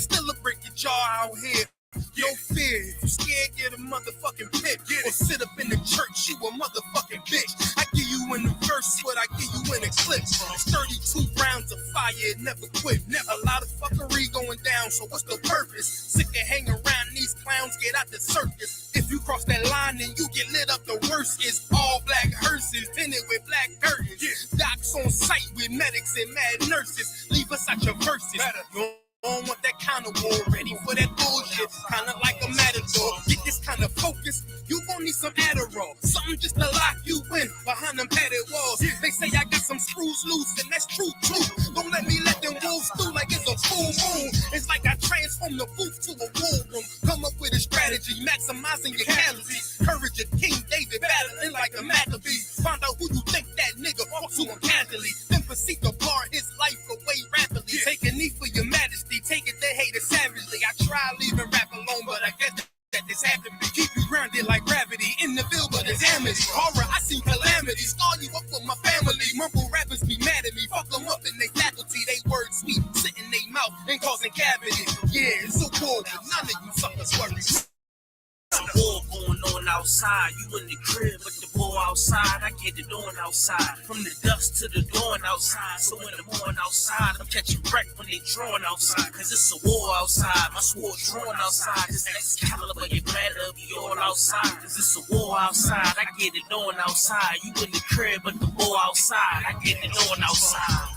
still a break your jaw out here. No fear, if you scared, get a motherfucking pit. Or sit up in the church, you a motherfucking bitch. I give you in the verse what I give you in a clip. It's 32 rounds of fire, it never quit. A lot of fuckery going down, so what's the purpose? Sick of hanging around these clowns, get out the circus. If you cross that line, then you get lit up. The worst is all black hearses, tinted with black curtains. Docs on site with medics and mad nurses. Leave us out your verses. You don't want that kind of war, ready for that bullshit, kinda like a matador. Get this kind of focus, you gon' need some Adderall, something just to lock you in behind them padded walls. They say I got some screws loose, and that's true too. Don't let me let them wolves through like it's a full moon. It's like I transform the booth to a war room. Come up with a strategy, maximizing your calories. Courage of King David, battling like a Maccabees. Find out who you think that nigga fought to him casually. Then proceed to bar his life away rapidly. Take a knee for your majesty. Take it, they hate it savagely. I try leaving rap alone, but I guess that this happened to me. Keep you grounded like gravity in the field, but it's amity. Horror, I seen calamity. Scar you up with my family. Mumble rappers be mad at me. Fuck them up in they faculty. They words sweet, sit in they mouth and causing cavities. Yeah, it's a war, but none of you suckers worry. There's a war going on outside. You in the crib with the war outside. I get it on outside. From the dusk to the dawn outside. So in the morning outside, I'm catching wreck when they drawing outside. Cause it's a war outside. My sword drawn outside. This Excalibur, you better be all outside. Cause it's a war outside. I get it on outside. You in the crib with the war outside. I get it on outside.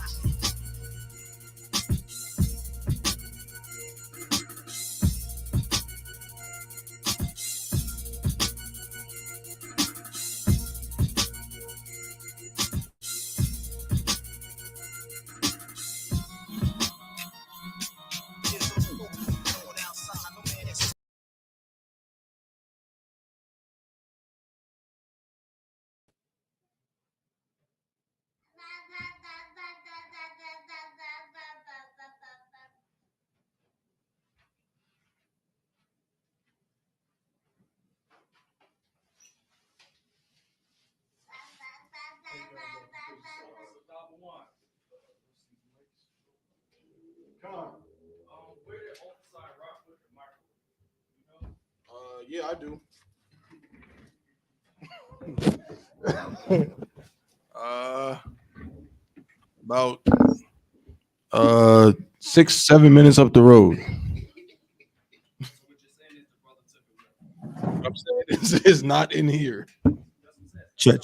Yeah, I do. About 6-7 minutes up the road. I'm saying it's not in here. Check.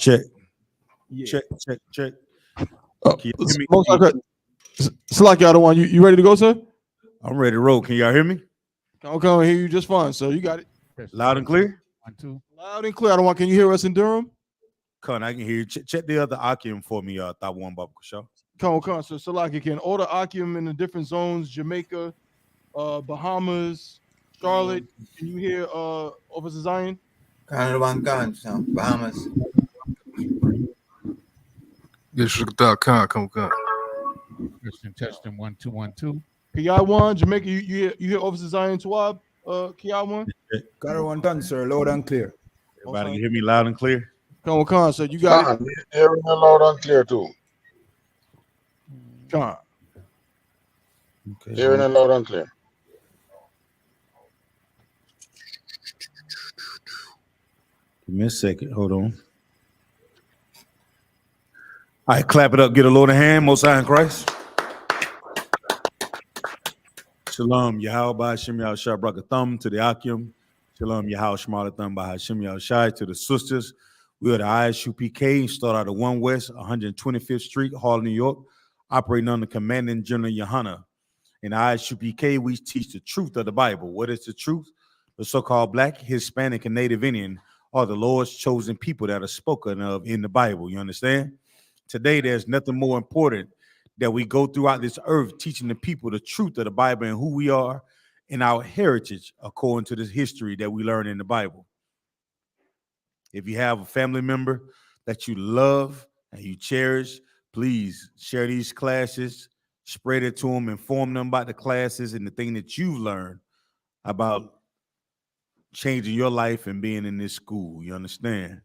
Yeah. Check. It's like y'all don't want you ready to go, sir? I'm ready to roll. Can y'all hear me? I'll come hear you just fine, so you got it. Loud and clear? 1, 2. Loud and clear. Can you hear us in Durham? Con, I can hear you. Check the other Akim for me, Thought One Bubba Show. Come. So Salaki can order Akim in the different zones, Jamaica, Bahamas, Charlotte. Can you hear Officer Zion? Bahamas. Testing 1, 2, 1, 2. Kiawan, Jamaica, you hear Officer Zion Twab, Kiawan? Got one done, sir. Loud and clear. Everybody can hear me loud and clear? Con, so you got it. Hearing it loud and clear too. Con. Okay. Hearing it loud and clear. Give me a second. Hold on. All right, clap it up. Get a Lord of hand. Most High in Christ. Shalom, Yahweh, Hashem Yahushua, Brakathum to the Akim. Shalom, Yahweh, Shemalathum, by Hashem Yahushua to the sisters. We are the Isupk, start out of 1 West, 125th Street, Harlem, New York, operating under Commanding General Yohana. In Isupk, we teach the truth of the Bible. What is the truth? The so-called Black, Hispanic, and Native Indian are the Lord's chosen people that are spoken of in the Bible. You understand? Today, there's nothing more important that we go throughout this earth teaching the people the truth of the Bible and who we are and our heritage according to this history that we learn in the Bible. If you have a family member that you love and you cherish, please share these classes, spread it to them, inform them about the classes and the thing that you've learned about changing your life and being in this school. You understand?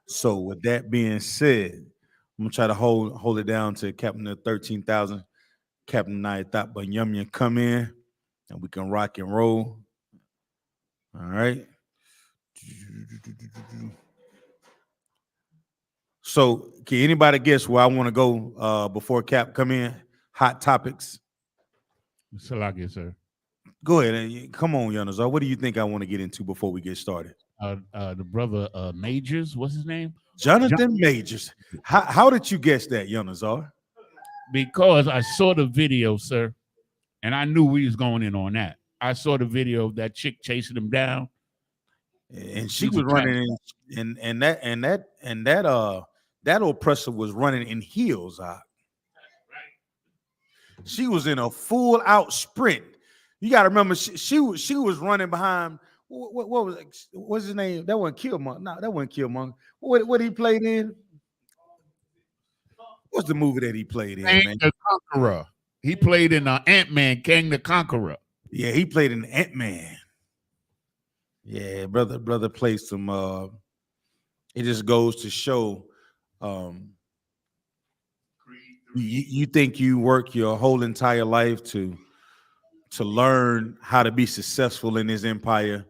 So with that being said, I'm gonna try to hold it down to Captain of 13,000. Captain Nayatap Banyamya come in. and we can rock and roll. All right. So, can anybody guess where I want to go before Cap come in? Hot topics. Salakia, sir. Go ahead. Come on, Yanazar. What do you think I want to get into before we get started? The brother Majors, what's his name? Jonathan Majors. How did you guess that, Yanazar? Because I saw the video, sir, and I knew we was going in on that. I saw the video of that chick chasing him down, and she was running in, and that oppressor was running in heels. She was in a full out sprint. You got to remember, she was running behind. What's his name? That wasn't Killmonger. No, that wasn't Killmonger. What he played in? What's the movie that he played in? Kang the Conqueror. He played in Ant-Man, Kang the Conqueror. Yeah, he played in Ant-Man. Yeah, brother played some. It just goes to show. You think you work your whole entire life to learn how to be successful in this empire,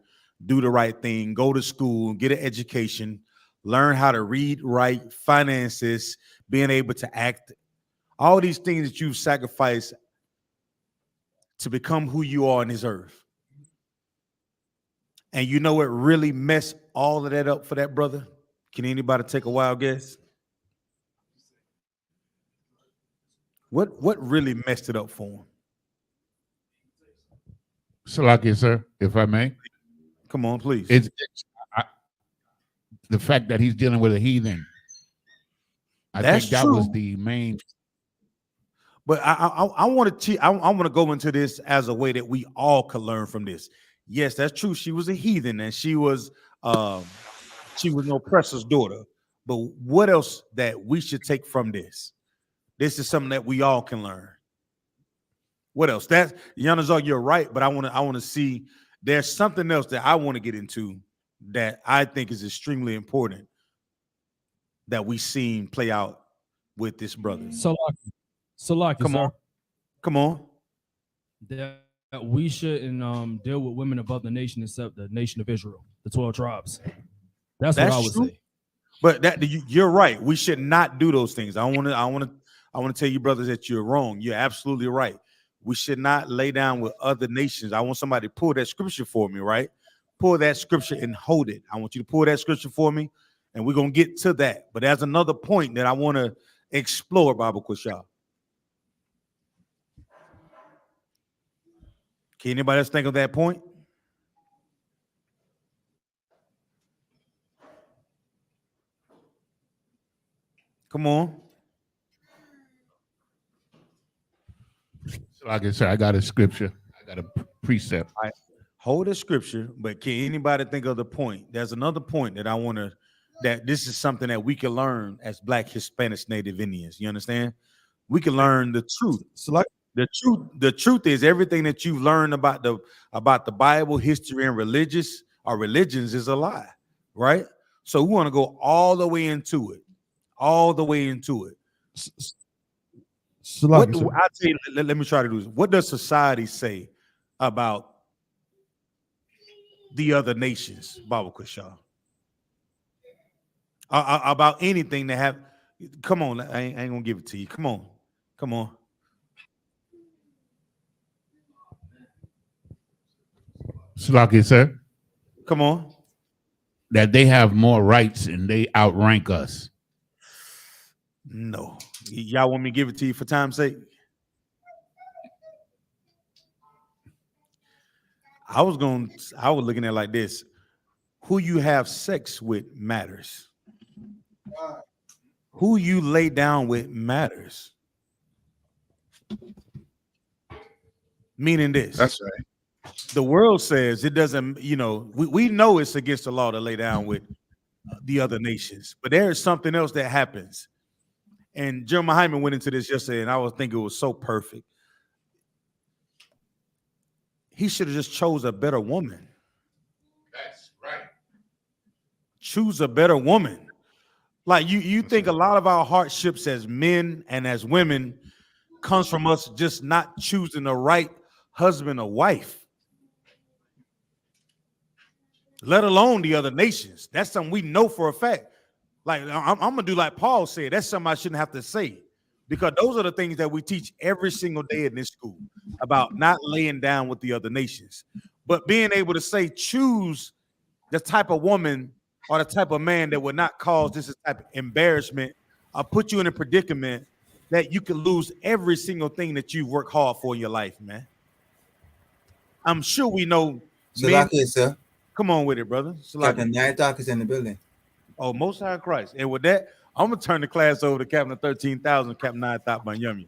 do the right thing, go to school, get an education, learn how to read, write, finances, being able to act, all these things that you've sacrificed to become who you are on this earth. And you know what really messed all of that up for that brother? Can anybody take a wild guess? What really messed it up for him? Salakia, sir, if I may. Come on, please. It's the fact that he's dealing with a heathen. I think that was the main. But I want to go into this as a way that we all could learn from this. Yes, that's true. She was a heathen and she was an oppressor's daughter. But what else that we should take from this? This is something that we all can learn. What else? That's Yanazar, you're right, but I want to see there's something else that I want to get into that I think is extremely important that we seen play out with this brother. Salaki, Come on. That we shouldn't deal with women above the nation except the nation of Israel, the 12 tribes. That's what I would say. But you're right. We should not do those things. I want to tell you, brothers, that you're wrong. You're absolutely right. We should not lay down with other nations. I want somebody to pull that scripture for me, right? Pull that scripture and hold it. I want you to pull that scripture for me, and we're going to get to that. But there's another point that I want to explore, Bible Kushah. Can anybody else think of that point? Come on. Like I said, I got a scripture. I got a precept. I hold a scripture, but can anybody think of the point? There's another point that I want to, that this is something that we can learn as Black, Hispanics, Native Indians. You understand? We can learn the truth. So like the truth is everything that you've learned about the Bible, history, and religions is a lie, right? So we want to go all the way into it. All the way into it. Let me try to do this. What does society say about the other nations, Baba Kushah? About anything that have, come on, I ain't gonna give it to you. Come on. Salaki, sir. Come on. That they have more rights and they outrank us. No. Y'all want me to give it to you for time's sake? I was looking at it like this. Who you have sex with matters. Who you lay down with matters. Meaning this. That's right. The world says it doesn't, we know it's against the law to lay down with the other nations, but there is something else that happens. And Jeremiah Hyman went into this yesterday, and I was thinking it was so perfect. He should have just chose a better woman. That's right. Choose a better woman. Like you think a lot of our hardships as men and as women comes from us just not choosing the right husband or wife, let alone the other nations. That's something we know for a fact. Like I'm gonna do like Paul said. That's something I shouldn't have to say, because those are the things that we teach every single day in this school about not laying down with the other nations, but being able to say, choose the type of woman or the type of man that would not cause this type of embarrassment or put you in a predicament that you could lose every single thing that you've worked hard for in your life, man. I'm sure we know men. Salaki, sir. Come on with it, brother. Salaki. Captain Nighthawk is in the building. Oh, Most High Christ. And with that, I'm gonna turn the class over to Captain 13,000, Captain Nighthawk Yummy.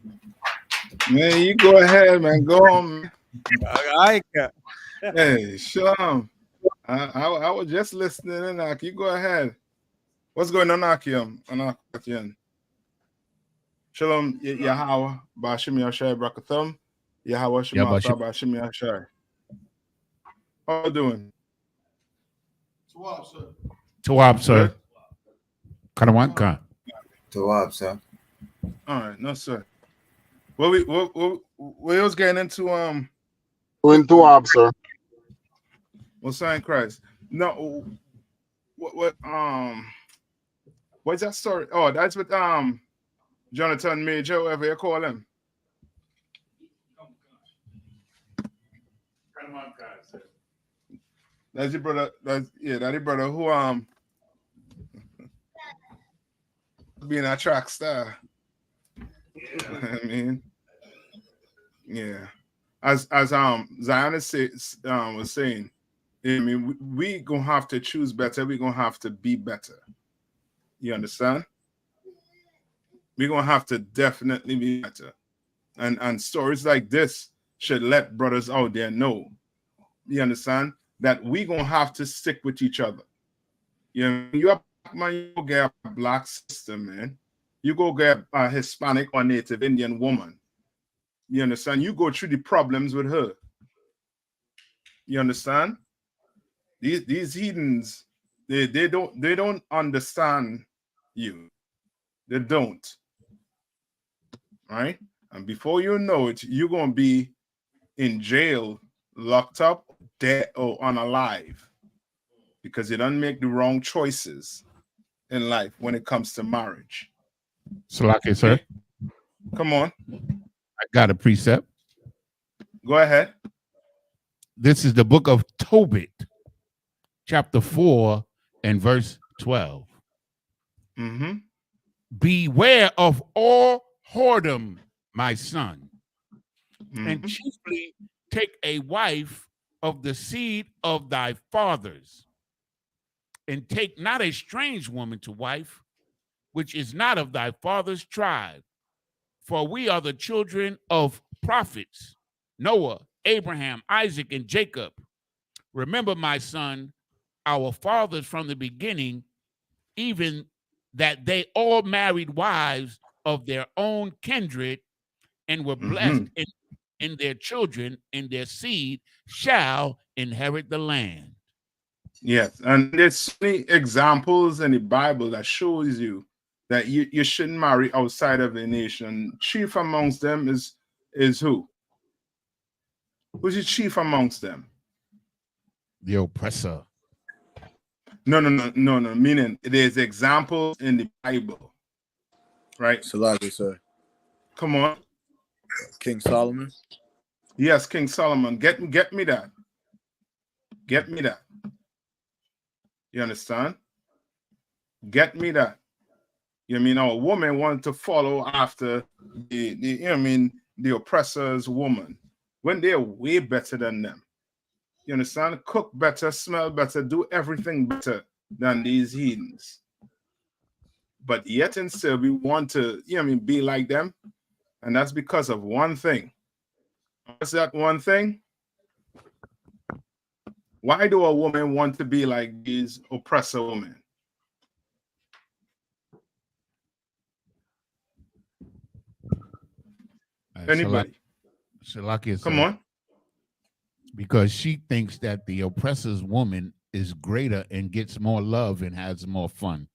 Man, you go ahead, man. Go on, man. I Cap. Hey, Shalom. I was just listening in, Aki. You go ahead. What's going on, Akim? Shalom, Yahweh, Bashim Yashai Brakathum, Yahweh Shema Bashim Yashai. How you doing? Tawab, sir. Tawab, sir. Karawanka. Tawab, sir. All right, no, sir. We was getting into Doing Tawab, sir. What's sign Christ? No, what's that story? Oh, that's with Jonathan Major, whatever you call him. That's your brother. That's the brother who being a track star. I mean, yeah. As Zion was saying, I mean, we gonna have to choose better. We're gonna have to be better. You understand? We're gonna have to definitely be better. And stories like this should let brothers out there know. You understand? That we're gonna have to stick with each other. You know, you have man, you go get a black sister, man. You go get a Hispanic or Native Indian woman. You understand? You go through the problems with her. You understand? These heathens, they don't understand you. They don't. Right? And before you know it, you're gonna be in jail, locked up, dead, or unalive, because you don't make the wrong choices in life when it comes to marriage. Salaki, sir. Come on. I got a precept. Go ahead. This is the book of Tobit, chapter 4 and verse 12. Mm-hmm. Beware of all whoredom, my son, and chiefly take a wife of the seed of thy fathers, and take not a strange woman to wife, which is not of thy father's tribe. For we are the children of prophets, Noah, Abraham, Isaac, and Jacob. Remember, my son, our fathers from the beginning, even that they all married wives of their own kindred and were blessed in their children, and their seed shall inherit the land. Yes, and there's many examples in the Bible that shows you that you shouldn't marry outside of the nation. Chief amongst them is who? Who's the chief amongst them? The oppressor. No. Meaning there's examples in the Bible, right? Salaki, sir. Come on. King Solomon. Yes, King Solomon. Get me that. Get me that. You understand? Get me that. You mean a woman wants to follow after the oppressor's woman when they're way better than them. You understand? Cook better, smell better, do everything better than these heathens. But yet and still we want to, be like them. And that's because of one thing. What's that one thing? Why do a woman want to be like these oppressor women? Anybody? Salaki, come on. Because she thinks that the oppressor's woman is greater and gets more love and has more fun.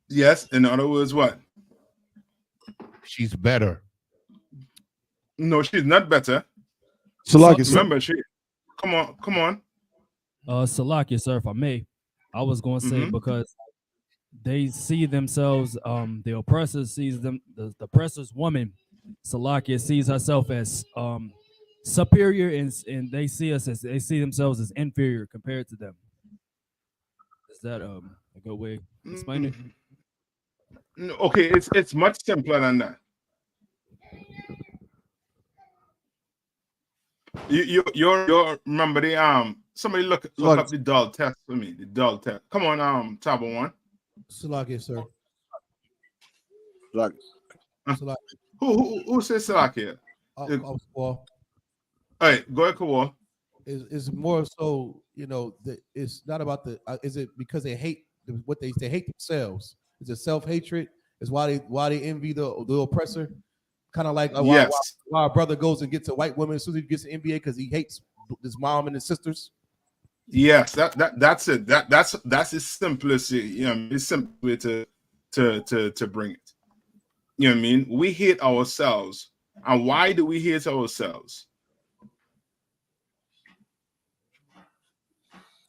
Yes, in other words, what? She's better. No, she's not better. Salaki, sir. Remember, she. Come on. Salakia, sir, if I may, I was going to say because they see themselves, the oppressor sees them, the oppressor's woman, Salakia, sees herself as superior, and they see themselves as inferior compared to them. Is that a good way to explain it? Okay, it's much simpler than that. You're remember the somebody look up the dull test for me. The dull test. Come on, Tabo one. Salakia, sir. Salakia. Who says Salakia? Well, all right, go ahead, Kawal. Is more so, it's not about the. Is it because they hate what they hate themselves? Is it self-hatred? Is why they envy the oppressor? Kind of like why a brother goes and gets a white woman as soon as he gets an NBA because he hates his mom and his sisters. Yes, that's it. That's his simplest. It's simple way to bring it. You know what I mean? We hate ourselves, and why do we hate ourselves?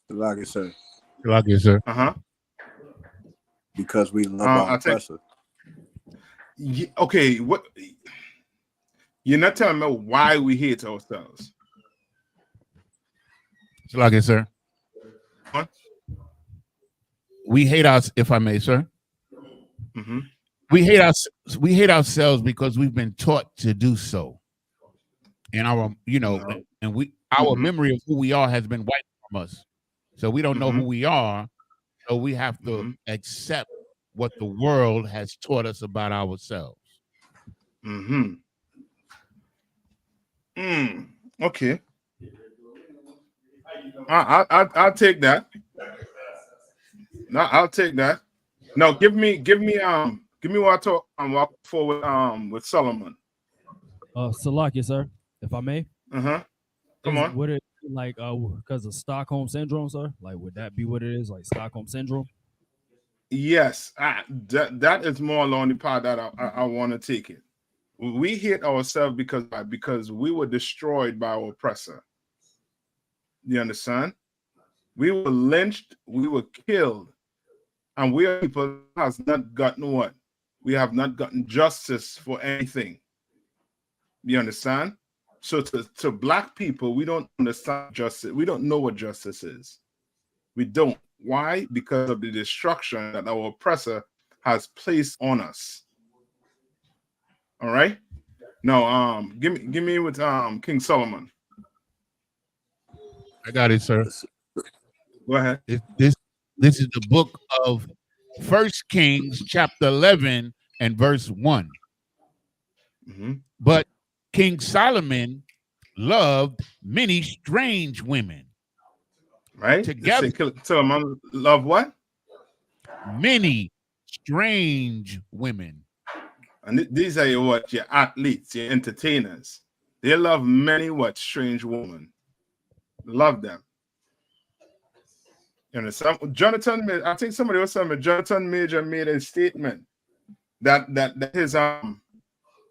Like I said. Because we love our oppressor. Okay, what? You're not telling me why we hate ourselves. Salakia, sir. What? We hate us, if I may, sir. We hate ourselves because we've been taught to do so, and our memory of who we are has been wiped from us, so we don't know who we are. So we have to accept what the world has taught us about ourselves. Okay. I'll take that. No, I'll take that. Now give me what I talk walk forward with Solomon. Salakia, sir, if I may. Come on. Would it be like because of Stockholm syndrome, sir? Like, would that be what it is? Like Stockholm syndrome? Yes, that is more along the part that I want to take it. We hate ourselves because we were destroyed by our oppressor. You understand? We were lynched, we were killed, and we are people who has not gotten what? We have not gotten justice for anything. You understand? So to black people, we don't understand justice. We don't know what justice is. We don't. Why? Because of the destruction that our oppressor has placed on us. All right. Now, give me with King Solomon. I got it, sir. Go ahead. This is the book of 1 Kings, chapter 11 and verse 1. But King Solomon loved many strange women. Right? Together, Solomon loved what? Many strange women. And these are your athletes, your entertainers. They love many strange women. Love them. You know, Jonathan, I think somebody was saying Jonathan Major made a statement that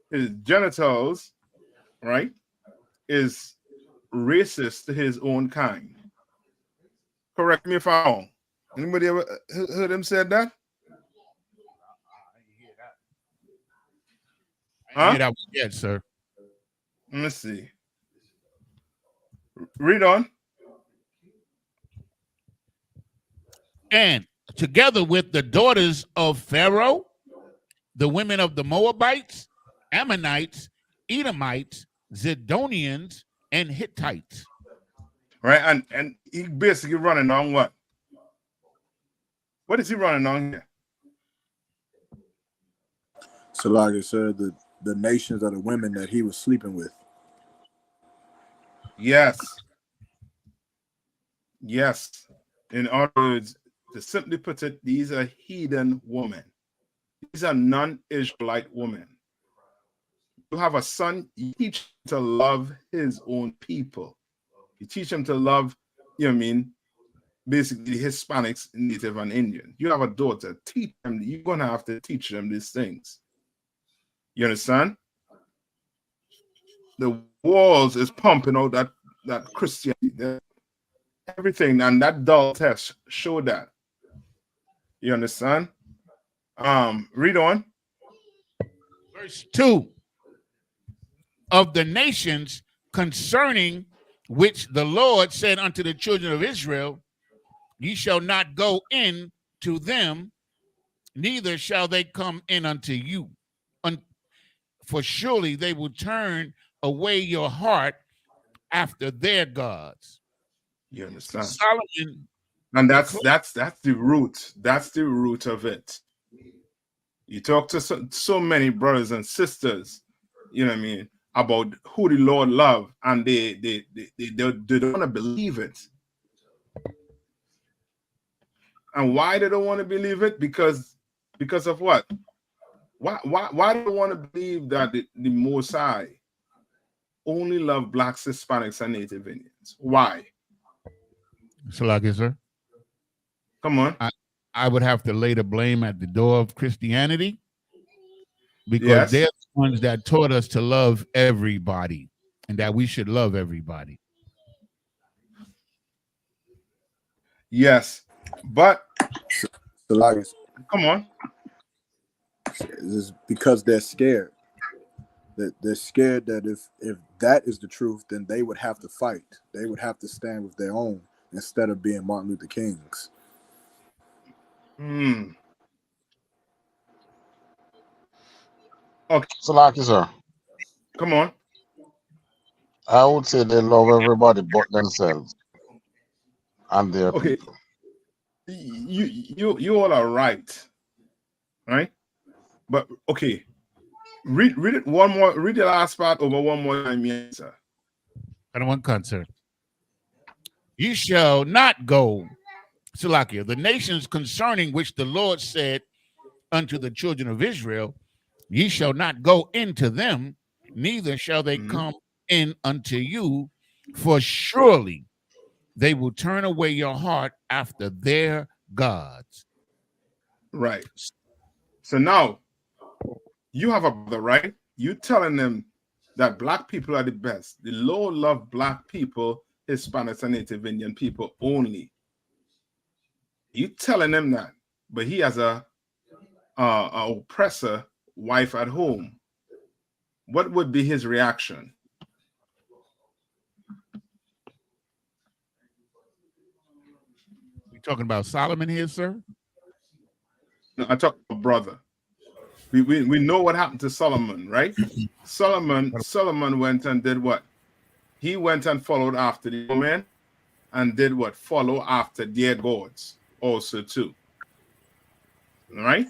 his genitals, right, is racist to his own kind. Correct me if I'm wrong. Anybody ever heard him say that? I hear that yet, sir. Let me see. Read on. And together with the daughters of Pharaoh, the women of the Moabites, Ammonites, Edomites, Zidonians, and Hittites. Right, and he basically running on what? What is he running on here? So like I said, the nations of the women that he was sleeping with. Yes. In other words, to simply put it, these are heathen women. These are non-Israelite women. You have a son, you teach him to love his own people. You teach him to love, basically Hispanics, Native, and Indian. You have a daughter, teach them. You're going to have to teach them these things. You understand? the walls is pumping out that Christianity, everything, and that dull test showed that. You understand? Read on. Verse 2. Of the nations concerning which the Lord said unto the children of Israel, ye shall not go in to them, neither shall they come in unto you. For surely they will turn away your heart after their gods. You understand? Solomon, and that's the root. That's the root of it. You talk to so many brothers and sisters, you know what I mean, about who the Lord love, and they don't want to believe it. And why they don't want to believe it? Because of what? Why do they want to believe that the Most High only love blacks, Hispanics, and Native Indians? Why? Salaki, sir. Come on. I would have to lay the blame at the door of Christianity, because Yes. they're the ones that taught us to love everybody and that we should love everybody. Yes, but come on. It's because they're scared. They're scared that if that is the truth, then they would have to fight. They would have to stand with their own instead of being Martin Luther King's. Okay. Salaki, sir. Come on. I would say they love everybody but themselves and their people. You all are right, but okay, read it one more. Read the last part over one more time, yes, sir. I don't want concert. You shall not go, Salakia, the nations concerning which the Lord said unto the children of Israel, ye shall not go into them, neither shall they come in unto you, for surely they will turn away your heart after their gods. Right. So now you have a brother, right? You telling them that black people are the best. The Lord love black people, Hispanics, and Native Indian people only. You telling them that, but he has a oppressor wife at home. What would be his reaction? You talking about Solomon here, sir? No, I talk about brother. We know what happened to Solomon, right? Solomon went and did what? He went and followed after the woman and did what? Follow after their gods also too. All right?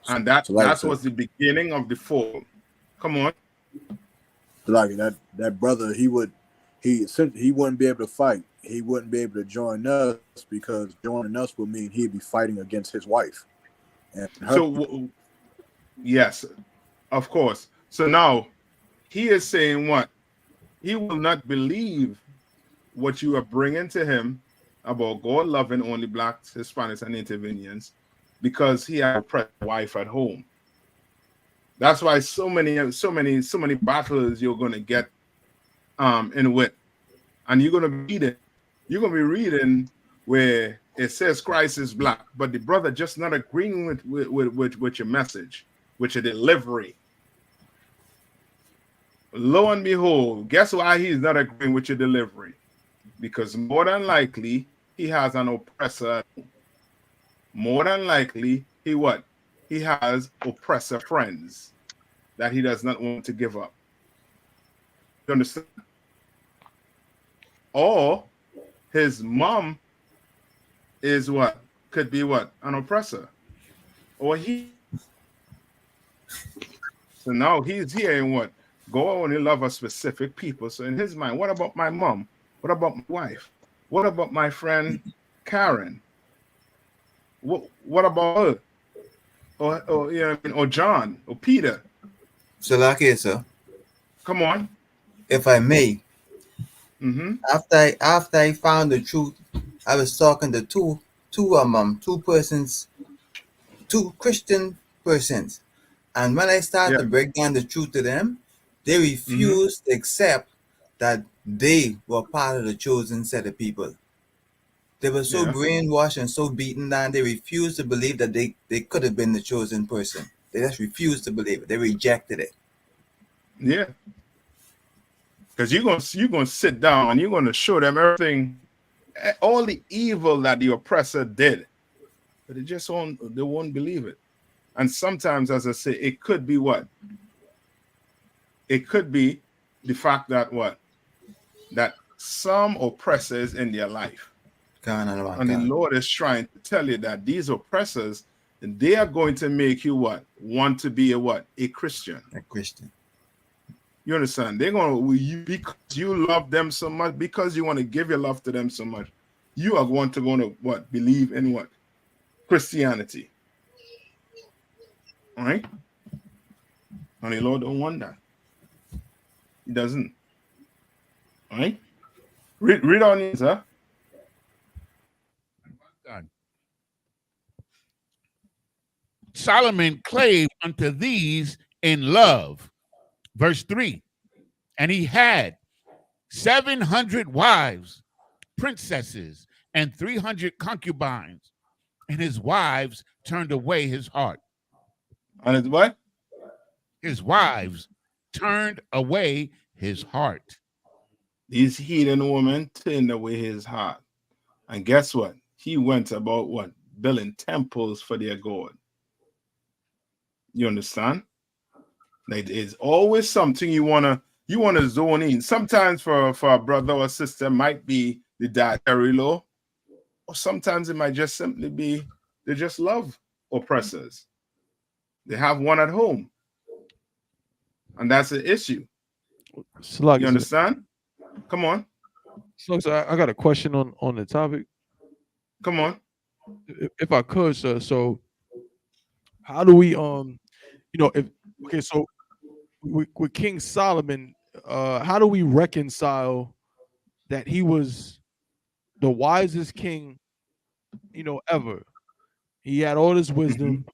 And that was the beginning of the fall. Come on. Like that brother, he wouldn't be able to fight. He wouldn't be able to join us, because joining us would mean he'd be fighting against his wife. And yes, of course. So now he is saying what? He will not believe what you are bringing to him about God loving only blacks, Hispanics, and Native Indians, because he has a oppressed wife at home. That's why so many battles you're going to get in with, and you're going to read it. You're going to be reading where it says Christ is black, but the brother just not agreeing with your message, with your delivery. Lo and behold, guess why he's not agreeing with your delivery? Because more than likely he has an oppressor. More than likely he has oppressor friends that he does not want to give up. You understand? Or his mom is what? Could be what? An oppressor. Or he. So now he's hearing what? God only love a specific people. So in his mind, what about my mom? What about my wife? What about my friend Karen? What about her? Or you know what I mean? Or John or Peter? Salaki, sir. Come on. If I may. After I found the truth, I was talking to two Christian persons, and when I started to break down the truth to them, They refused to accept that they were part of the chosen set of people. They were so brainwashed and so beaten down, they refused to believe that they could have been the chosen person. They just refused to believe it. They rejected it. Yeah. Because you're gonna sit down and you're gonna show them everything, all the evil that the oppressor did, but they won't believe it. And sometimes, as I say, it could be what? It could be the fact that that some oppressors in their life. And the Lord is trying to tell you that these oppressors, they are going to make you what? Want to be a Christian. A Christian. You understand? They're going to, because you love them so much, because you want to give your love to them so much, you are going to what? Believe in what? Christianity. All right? And the Lord don't want that. He doesn't. All right? Read on it, sir. Solomon clave unto these in love. Verse 3. And he had 700 wives, princesses, and 300 concubines, and his wives turned away his heart. And his what? His wives turned away his heart. These heathen women turned away his heart. And guess what? He went about what? Building temples for their God. You understand? Like, it's always something you wanna zone in. Sometimes for a brother or sister might be the dietary law, or sometimes it might just simply be they just love oppressors. They have one at home, and that's the issue. You understand? Come on. So I got a question on the topic. Come on. If I could, sir. So how do we so with King Solomon, how do we reconcile that he was the wisest king, ever? He had all this wisdom.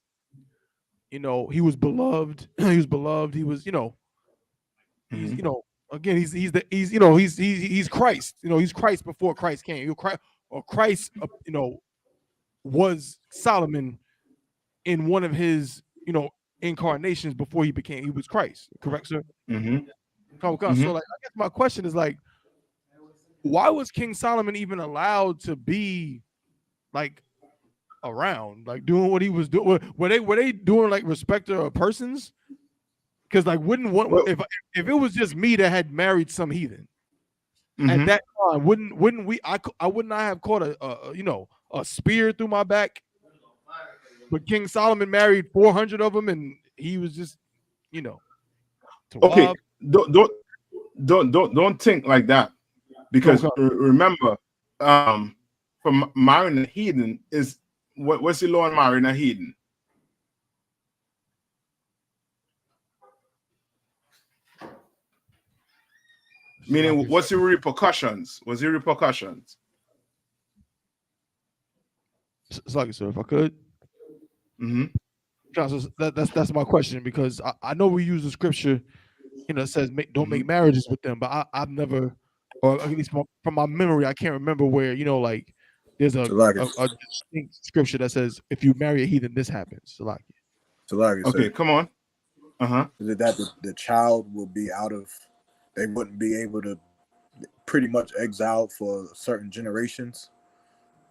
He was beloved. He was beloved. He was, he's, again, he's Christ. He's Christ before Christ came. Christ, was Solomon in one of his, incarnations before he was Christ. Correct, sir? So like, I guess my question is like, why was King Solomon even allowed to be like around, like doing what he was doing? Were they doing like respecter of persons? Because like, if it was just me that had married some heathen at that time, wouldn't we? I would not have caught a spear through my back. But King Solomon married 400 of them, and he was just, okay. Don't think like that, because remember, for marrying a heathen is what's the law on marrying a heathen? Meaning, what's the repercussions? What's the repercussions? It's like, sir, if I could. That's my question, because I know we use the scripture, it says don't make marriages with them, but I've never, or at least from my memory, I can't remember where like there's a distinct scripture that says if you marry a heathen, this happens. Okay, come on. Is it that the child will be they wouldn't be able to pretty much exile for certain generations?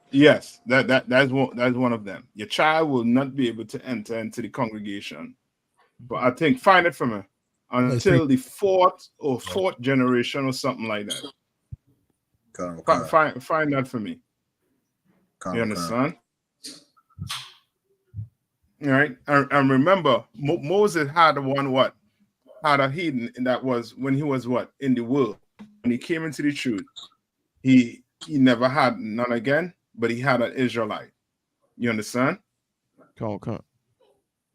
Yes, that's one of them. Your child will not be able to enter into the congregation. But I think, find it for me, until the fourth generation or something like that. Find that for me. You understand? All right. And remember, Moses had had a heathen, and that was when he was in the world. When he came into the truth, he never had none again, but he had an Israelite. You understand? Okay.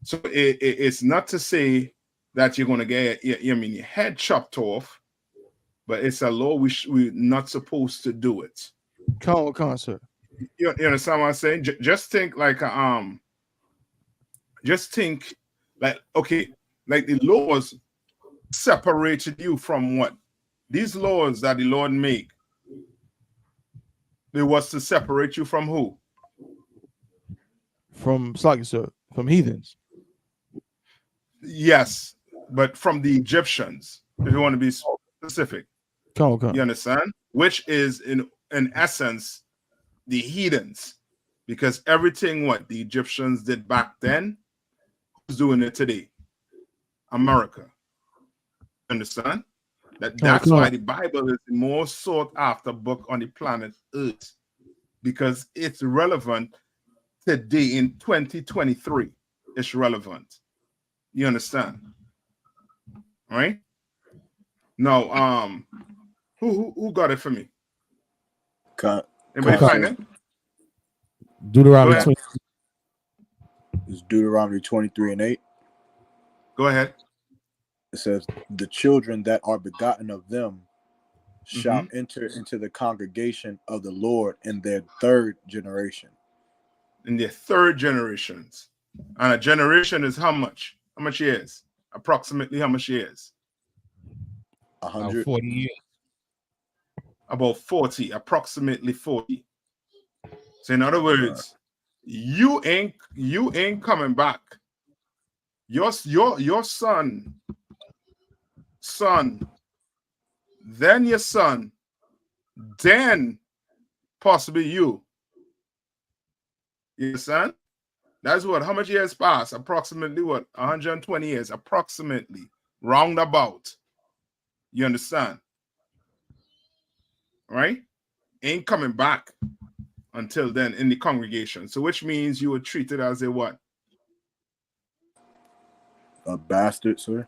So it's not to say that you're going to get your head chopped off, but it's a law we're not supposed to do it. Sir. You understand what I'm saying? Just think like okay, like the laws separated you from what? These laws that the Lord make, it was to separate you from who? From sir, from heathens. Yes, but from the Egyptians, if you want to be specific. Okay. You understand? Which is in essence the heathens. Because everything what the Egyptians did back then, who's doing it today? America. Understand? That's why the Bible is the most sought after book on the planet Earth, because it's relevant today in 2023. It's relevant. You understand? All right? Now, who got it for me? Anybody find it? Deuteronomy 20. It's Deuteronomy 23:8. Go ahead. It says, the children that are begotten of them shall enter into the congregation of the Lord in their third generation. In their third generations. And a generation is how much? How much years? Approximately how much years? 100. 40 years. About 40, approximately 40. So in other words, you ain't coming back. Your son, then your son, then possibly you. You understand? That's what, how much years pass? Approximately what? 120 years, approximately, roundabout. You understand? Right? Ain't coming back until then in the congregation. So which means you were treated as a what? A bastard, sir?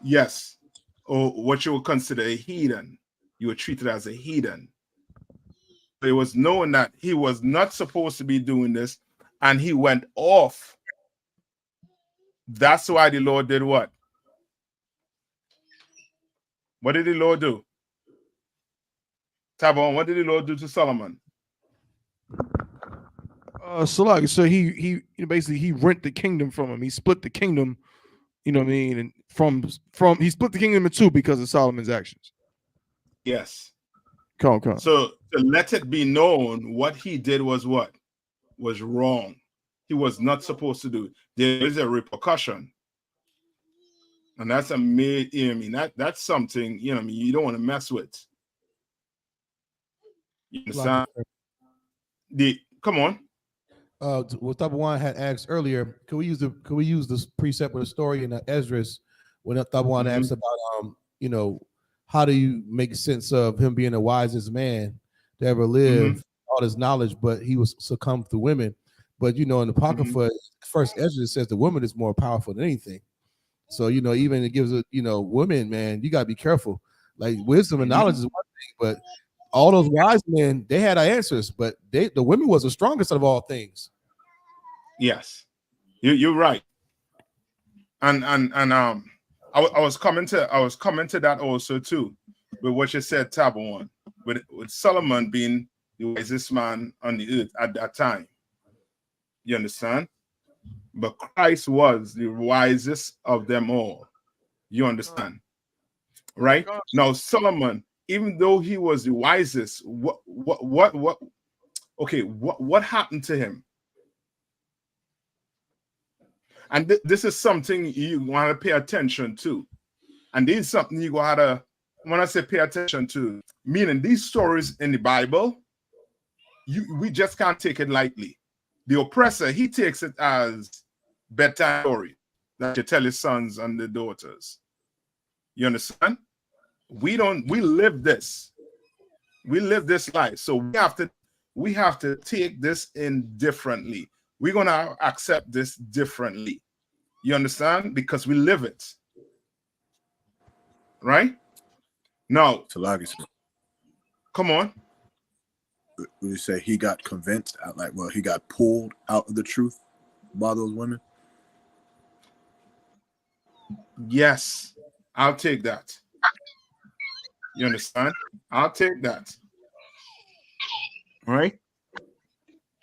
Yes. Or what you would consider a heathen. You were treated as a heathen. It was known that he was not supposed to be doing this, and he went off. That's why the Lord did what? What did the Lord do? Tabon, what did the Lord do to Solomon? So he basically he rent the kingdom from him. He split the kingdom, you know what I mean, and from he split the kingdom in two because of Solomon's actions. Yes. Come. So to let it be known what he did was what? Was wrong. He was not supposed to do it. There is a repercussion. And that's that's something, you don't want to mess with. You understand? Come on. What Thabawan had asked earlier, could we use this precept with a story in Esdras when Thabawan asked about how do you make sense of him being the wisest man to ever live, all his knowledge, but he was succumbed to women. But in the Apocrypha, first Esdras says the woman is more powerful than anything. So even it gives women, man, you gotta be careful. Like wisdom and knowledge is one thing, but all those wise men, they had answers, but the women was the strongest of all things. Yes, you're right. And I was coming to that also too, with what you said, Tabon, with Solomon being the wisest man on the earth at that time. You understand? But Christ was the wisest of them all. You understand? Right? Now Solomon, even though he was the wisest, what happened to him? And this is something you want to pay attention to. And this is something you got to, when I say pay attention to, meaning these stories in the Bible, we just can't take it lightly. The oppressor, he takes it as bedtime story that you tell his sons and the daughters. You understand? We live this. We live this life. So we have to take this in differently. We're going to accept this differently. You understand? Because we live it. Right? Now, come on. Would you say he got convinced, he got pulled out of the truth by those women? Yes, I'll take that. You understand? I'll take that. All right?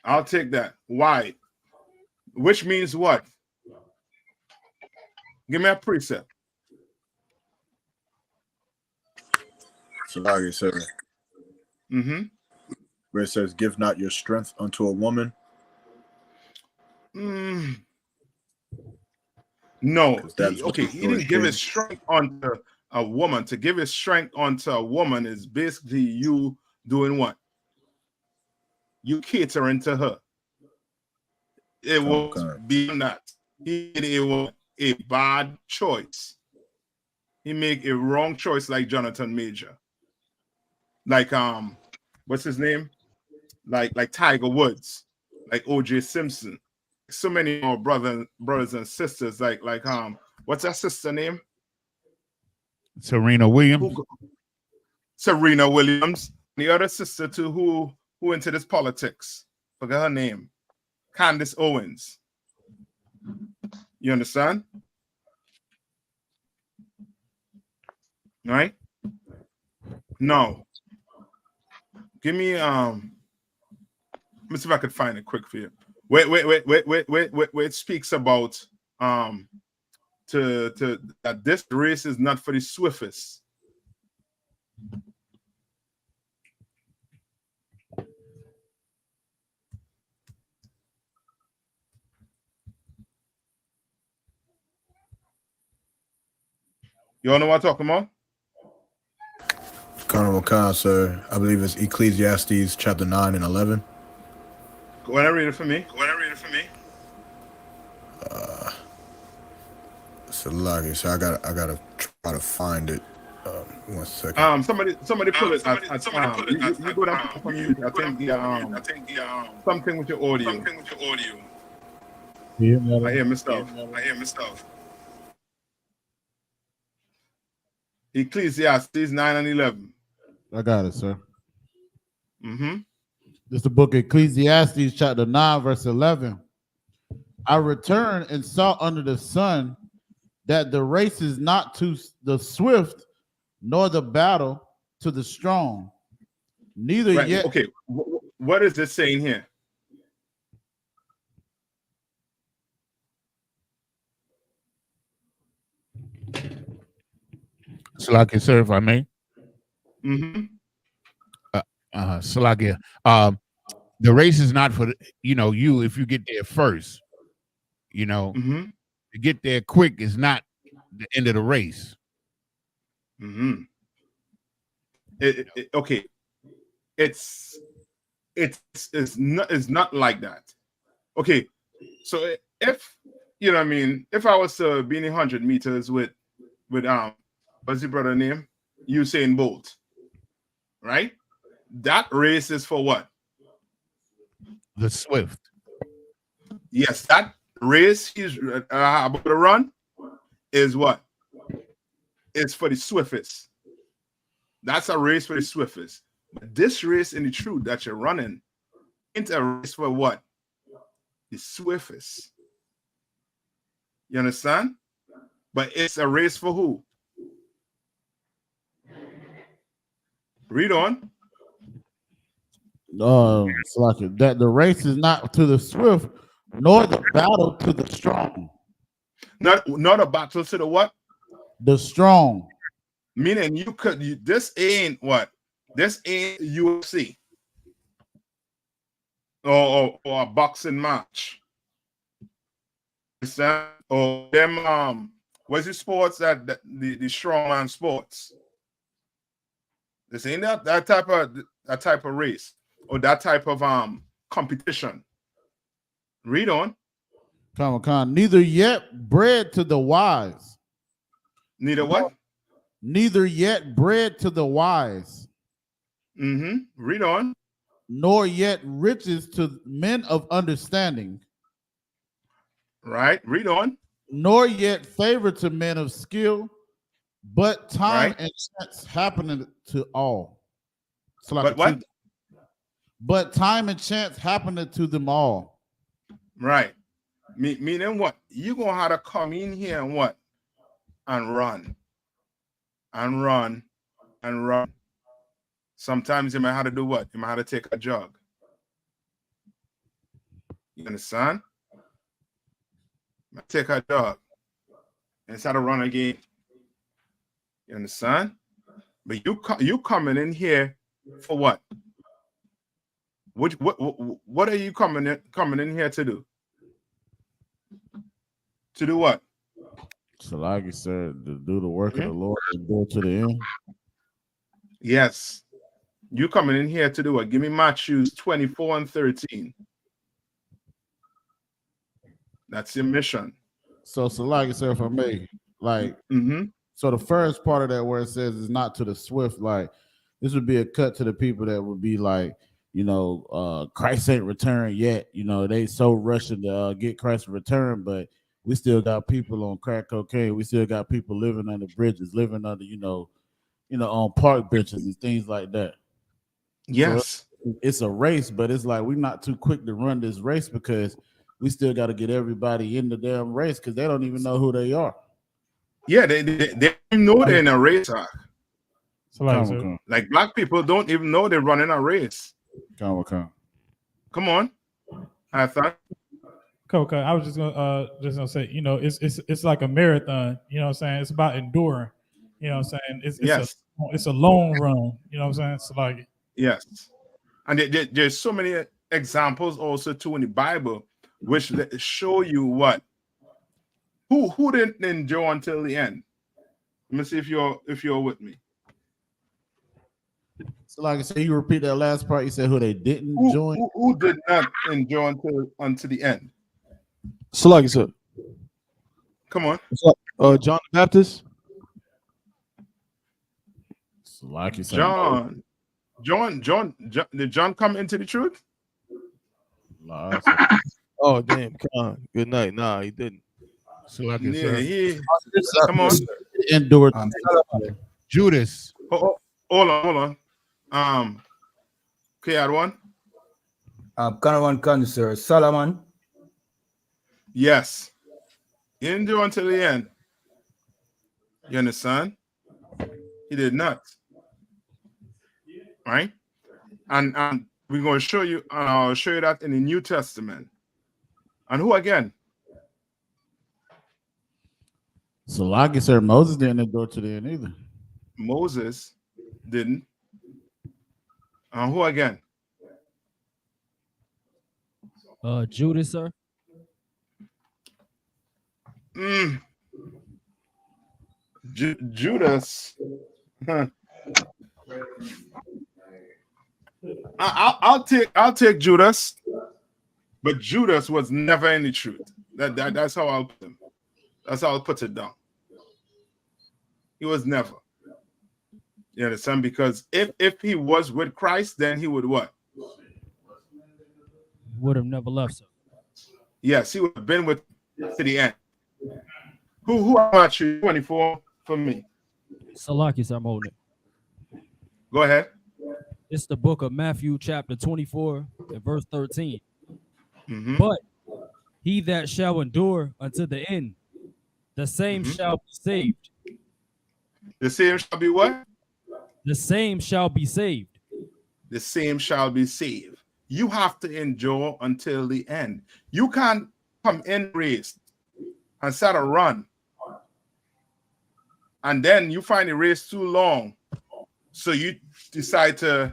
I'll take that. Why? Which means what? Give me a precept. So like I said, where it says, "Give not your strength unto a woman." No, That's he didn't give his strength unto a woman. To give his strength unto a woman is basically you doing what? You catering to her. It was beyond that. It was a bad choice. He made a wrong choice, like Jonathan Major. Like what's his name? Like Tiger Woods, like O.J. Simpson. So many more brothers and sisters. Like what's that sister name? Serena Williams. Serena Williams. The other sister too, who into this politics. Forget her name. Candace Owens. You understand? Right? No. Give me let me see if I could find it quick for you. Wait. It speaks about to that this race is not for the swiftest. You all know what I'm talking about? Khan, sir. I believe it's Ecclesiastes chapter 9 and 11. Go ahead and read it for me. So like, so I gotta try to find it. 1 second. Somebody put it. You go down from you. I think something with your audio. I hear myself. Ecclesiastes 9 and 11. I got it, sir. This is the book of Ecclesiastes, chapter 9, verse 11. I returned and saw under the sun that the race is not to the swift, nor the battle to the strong. Neither yet. Okay, what is it saying here? Salakia, sir, if I may. Salakia. The race is not for you if you get there first. To get there quick is not the end of the race. Okay, it's not like that. Okay, so if you know what I mean, if I was to be in 100 meters with what's your brother name? Usain Bolt, right? That race is for what? The swift. Yes, that race he's about to run is what? It's for the swiftest. That's a race for the swiftest. But this race in the truth that you're running ain't a race for what? The swiftest. You understand? But it's a race for who? Read on. Salakia, that the race is not to the swift, nor the battle to the strong. Not a battle to the what? The strong. Meaning this ain't what? This ain't UFC or a boxing match. Understand? Or them what's the sports that the strongman sports? This ain't that type of race or that type of competition. Read on. Khan, neither yet bread to the wise. Neither what? Neither yet bread to the wise. Read on. Nor yet riches to men of understanding. Right. Read on. Nor yet favor to men of skill, but time and chance happening to all. So like but what? But time and chance happening to them all. Right. Meaning what? You're going to have to come in here and what? And run. And run. And run. Sometimes you might have to do what? You might have to take a jog. You understand? Take a jog. And start to run again. You understand? But you coming in here for what? What are you coming in here to do? To do what? So, like you said, to do the work of the Lord and go to the end. Yes. You coming in here to do what? Give me Matthew 24 and 13. That's your mission. So like I said, if I may, like, so the first part of that where it says is not to the swift, like this would be a cut to the people that would be like, you know, Christ ain't returned yet. You know, they so rushing to get Christ's return, but we still got people on crack cocaine. We still got people living under bridges, living under, you know, on park benches and things like that. Yes. So it's a race, but it's like we're not too quick to run this race because we still got to get everybody in the damn race because they don't even know who they are. Yeah, they know they're in a race. So like black people don't even know they're running a race. Come on. I thought. Okay, I was just gonna say, you know, it's like a marathon. You know what I'm saying? It's about enduring. You know what I'm saying? It's a long run. You know what I'm saying? It's like yes, and there's so many examples also too in the Bible which show you what who didn't endure until the end. Let me see if you're with me. So, like I said, you repeat that last part. You said who they didn't join. Who did not endure until the end? So, like I said, come on. John the Baptist. So like you said, John, did John come into the truth? Oh damn! Come on. Good night. Nah, he didn't. So like come on. Endured. Judas. Hold on. Okay, add one. Can sir. Solomon. Yes. He didn't do until the end. You understand? He did not. Right? And we're going to show you, I'll show you that in the New Testament. And who again? So like I said, Moses didn't endure to the end either. Moses didn't. And who again? Judas, sir. Judas. I'll take Judas, but Judas was never in the truth. That's how I'll put him. That's how I'll put it down. He was never. You understand? Because if he was with Christ, then he would what? Would have never left, sir. Yes, he would have been with to the end. Who about you? 24 for me. Salakis, I'm holding it. Go ahead. It's the book of Matthew, chapter 24, and verse 13. But he that shall endure unto the end, the same shall be saved. The same shall be what? The same shall be saved. The same shall be saved. You have to endure until the end. You can't come in race and start a run. And then you find the race too long. So you decide to,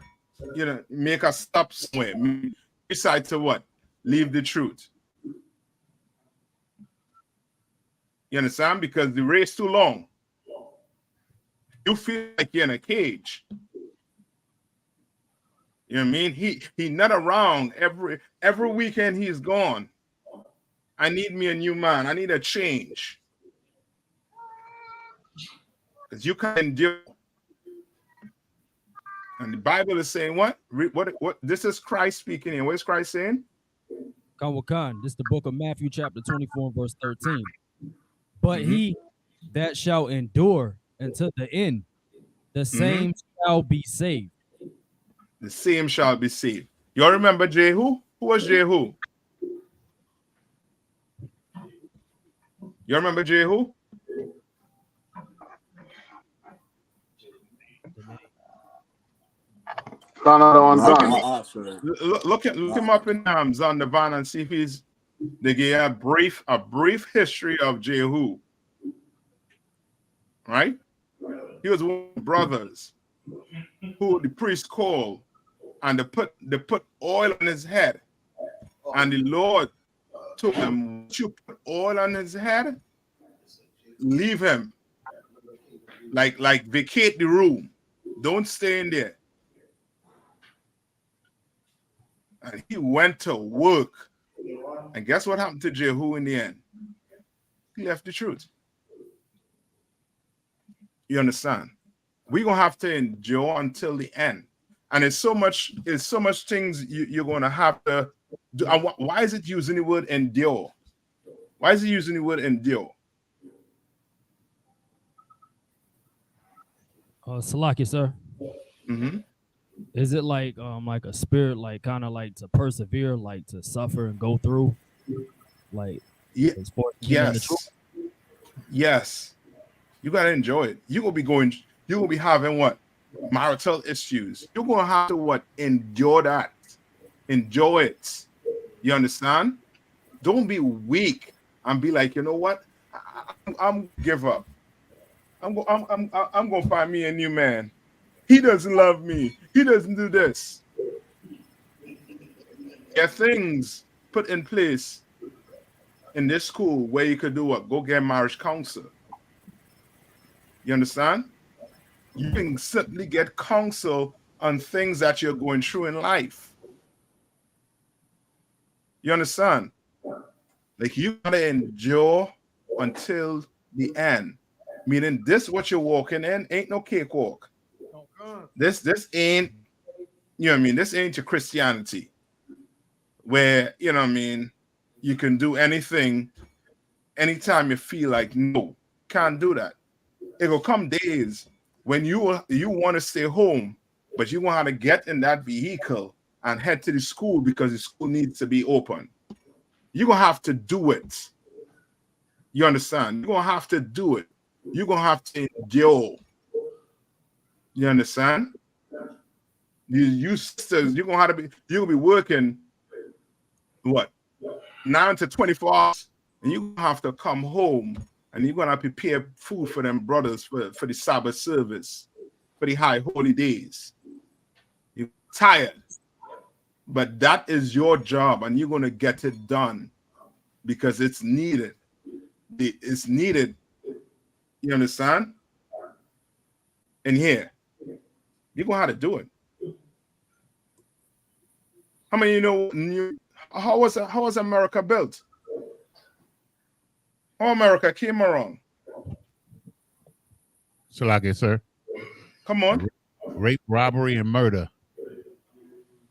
make a stop somewhere. You decide to what? Leave the truth. You understand? Because the race too long. You feel like you're in a cage. You know what I mean? He not around every weekend. He's gone. I need me a new man. I need a change. Because you can't endure. And the Bible is saying what? What? This is Christ speaking here. What is Christ saying? Kanwakan, this is the book of Matthew, chapter 24, verse 13. But he that shall endure until the end, the same shall be saved. The same shall be saved. You all remember Jehu? Who was Jehu? You remember Jehu? Look him up in Zondervan and see if they give a brief history of Jehu. Right? He was one of the brothers. who the priest called, and they put oil on his head, and the Lord told him, once you put oil on his head, leave him. Like vacate the room. Don't stay in there. And he went to work. And guess what happened to Jehu in the end? He left the truth. You understand? We're gonna have to endure until the end. And it's so much things you're gonna have to do. And why is it using the word endure? Why is it using the word endure? Salaki, sir. Mm-hmm. Is it like a spirit, like kind of like to persevere, like to suffer and go through, like yes, yes. You gotta enjoy it. You're gonna be having what? Marital issues. You're gonna have to what? Endure that. Enjoy it. You understand? Don't be weak and be like, you know what? I'm give up. I'm gonna find me a new man. He doesn't love me. He doesn't do this. There are things put in place in this school where you could do what? Go get marriage counsel. You understand? You can simply get counsel on things that you're going through in life. You understand? Like you gotta endure until the end. Meaning this what you're walking in ain't no cakewalk. This ain't, you know what I mean? This ain't your Christianity where, you know what I mean, you can do anything anytime you feel like, no, can't do that. It will come days when you want to stay home, but you want to get in that vehicle and head to the school because the school needs to be open. You're going to have to do it. You understand? You're going to have to do it. You're going to have to endure. You understand? You sisters, you're going to be working, what, 9 to 24 hours, and you're going to have to come home and you're going to prepare food for them brothers for the Sabbath service, for the high holy days. You're tired, but that is your job, and you're going to get it done because it's needed. It's needed. You understand? And here, you're going to have to do it. How many how was America built? How America came around? Salaki, sir. Come on. Rape, robbery, and murder.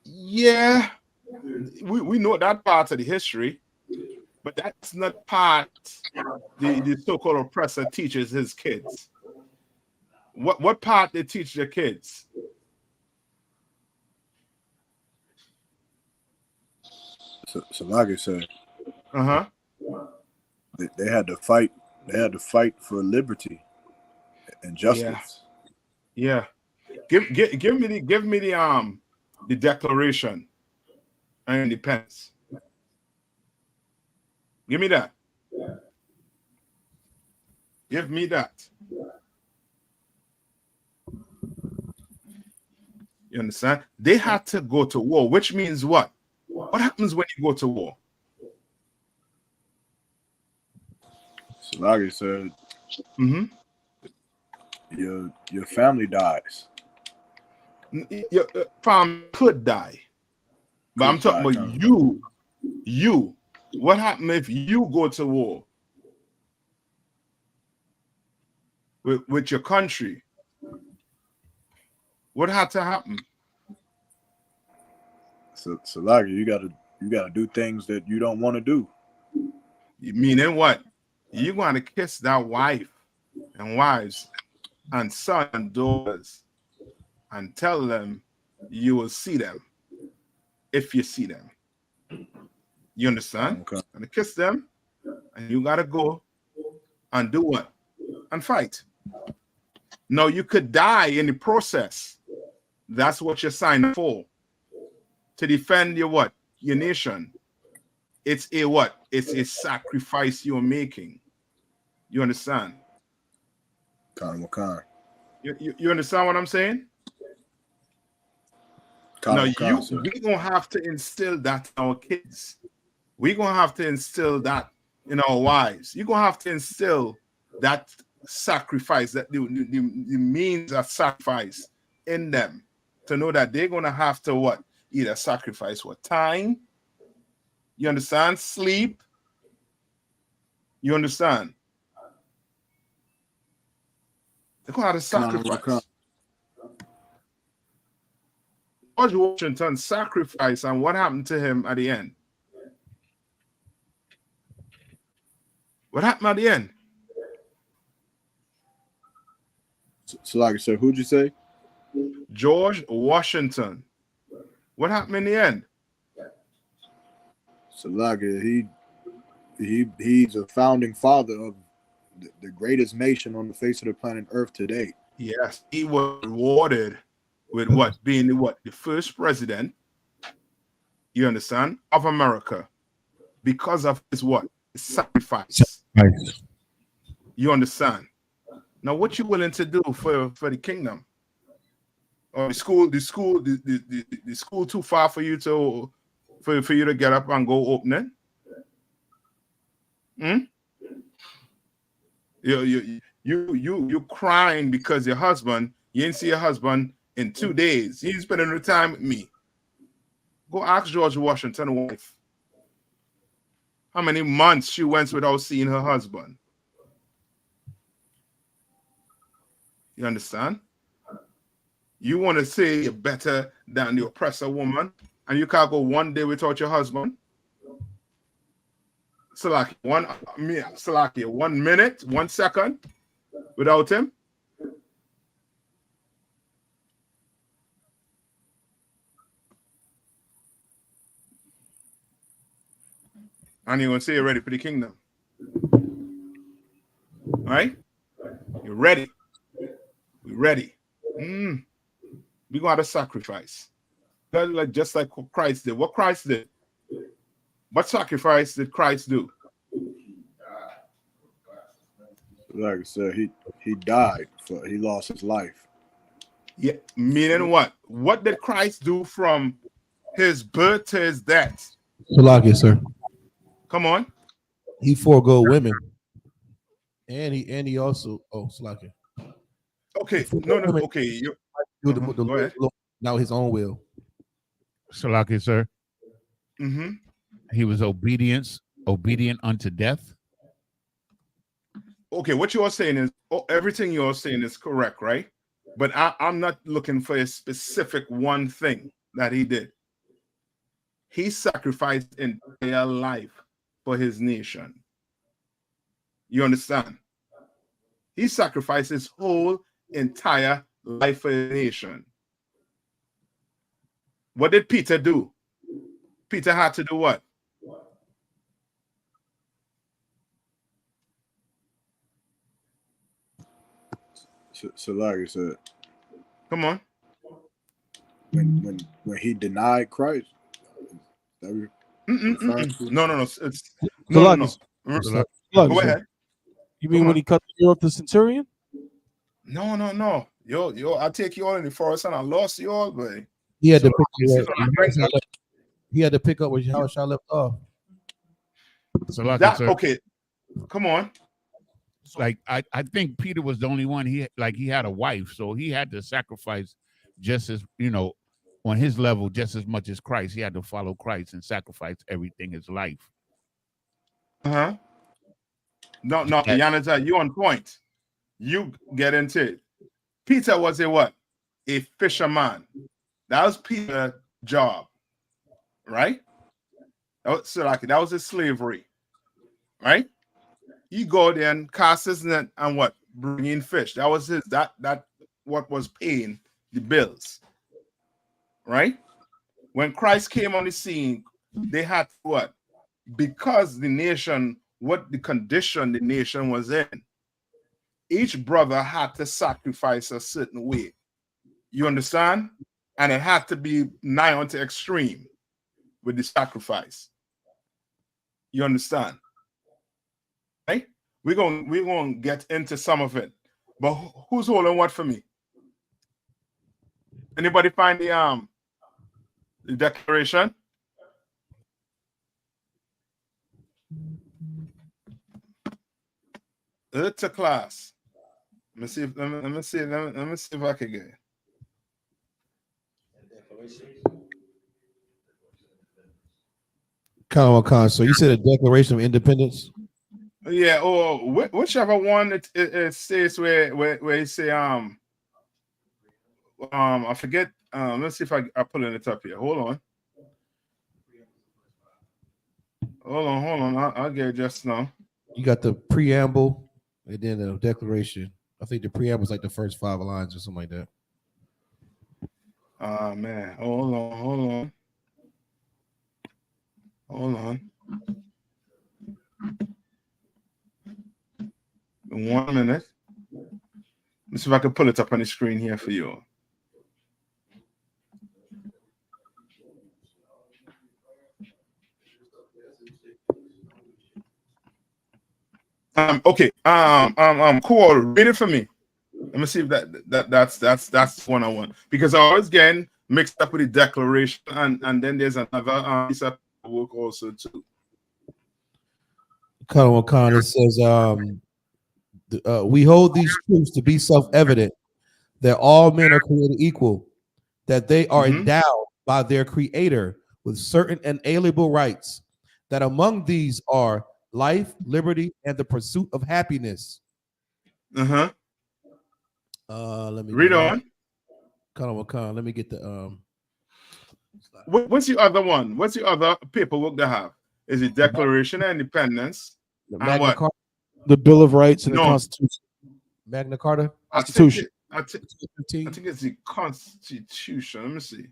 Yeah, we know that part of the history, but that's not part the so-called oppressor teaches his kids. What part they teach their kids? So like I said, they had to fight. They had to fight for liberty and justice. Yeah. Give me the Declaration of Independence. Give me that. Give me that. You understand? They had to go to war, which means what? What happens when you go to war? So like I said, your family dies. Your family could die. But I'm talking about you. What happens if you go to war with your country? What had to happen? So like you gotta do things that you don't want to do. Meaning what? You're going to kiss that wife and wives and son and daughters and tell them you will see them if you see them. You understand? Okay. And kiss them, and you gotta go and do what? And fight. No, you could die in the process. That's what you're signed up for. To defend your what? Your nation. It's a what? It's a sacrifice you're making. You understand? Khan. You understand what I'm saying? Now we gonna have to instill that in our kids. We gonna have to instill that in our wives. You're gonna have to instill that sacrifice, that the means of sacrifice in them, to know that they're gonna have to what? Either sacrifice what? Time. You understand? Sleep. You understand? They're gonna have to sacrifice. George Washington sacrificed, and what happened to him at the end? What happened at the end? So like I said, who'd you say? George Washington. What happened in the end? So like he's a founding father of the greatest nation on the face of the planet Earth today. Yes, he was rewarded with what? Being the first president, you understand, of America, because of his what? His sacrifice. You understand? Now, what you willing to do for the kingdom? Or the school too far for you to get up and go opening? You crying because your husband, you didn't see your husband in 2 days. You didn't spend any time with me. Go ask George Washington's wife how many months she went without seeing her husband. You understand? You want to say you're better than the oppressor woman, and you can't go 1 day without your husband? Salaki, 1 minute, 1 second without him? And you're going to say you're ready for the kingdom. All right? You're ready. We're ready. We're going to have a sacrifice. Just like what Christ did. What Christ did? What sacrifice did Christ do? Like I said, he died. He lost his life. Yeah, meaning what? What did Christ do from his birth to his death? Salakia, sir. Come on. He forego women. And he also Salakia. Okay, no, okay. Go ahead. Now his own will. Salakia, sir. He was obedient unto death. Okay, what you're saying is everything you're saying is correct, right? But I'm not looking for a specific one thing that he did. He sacrificed entire life for his nation. You understand? He sacrificed his whole entire life for his nation. What did Peter do? Peter had to do what? So like I said, come on. When he denied Christ, no. It's no. Go ahead. You mean when he cut the ear off the centurion? No. Yo, I take you all in the forest and I lost you all, but he had to pick up where Yahushua left off. Okay, come on. Like I think Peter was the only one. He had a wife, so he had to sacrifice just as on his level, just as much as Christ. He had to follow Christ and sacrifice everything, his life. No, Yanazar, you on point. You get into it. Peter was a what? A fisherman. That was Peter's job, right? That was his slavery, right? He go there and cast his net and what? Bring in fish. That was that what was paying the bills, right? When Christ came on the scene, they had to what? Because the nation, what the condition the nation was in, each brother had to sacrifice a certain way. You understand? And it had to be nigh onto extreme with the sacrifice. You understand? Right? We're gonna get into some of it. But who's holding what for me? Anybody find the The declaration. It's a class. Let me see if I can get it. So you said a Declaration of Independence? Yeah, or whichever one it says where you say I forget. Let's see if I pulling it up here. Hold on. I'll get it just now. You got the preamble and then the declaration. I think the preamble is like the first 5 lines or something like that. Man, hold on. 1 minute. Let's see if I can pull it up on the screen here for you. Okay. Cool. Read it for me. Let me see if that's one on one, because I always getting mixed up with the declaration and then there's another piece of work also too. It says, we hold these truths to be self-evident, that all men are created equal, that they are endowed by their creator with certain inalienable rights, that among these are life, liberty, and the pursuit of happiness. Let me read on. Let me get the What's the other one? What's the other paperwork they have? Is it Declaration of Independence? And what? The Bill of Rights and the Constitution. Magna Carta? Constitution. I think it's the Constitution. Let me see.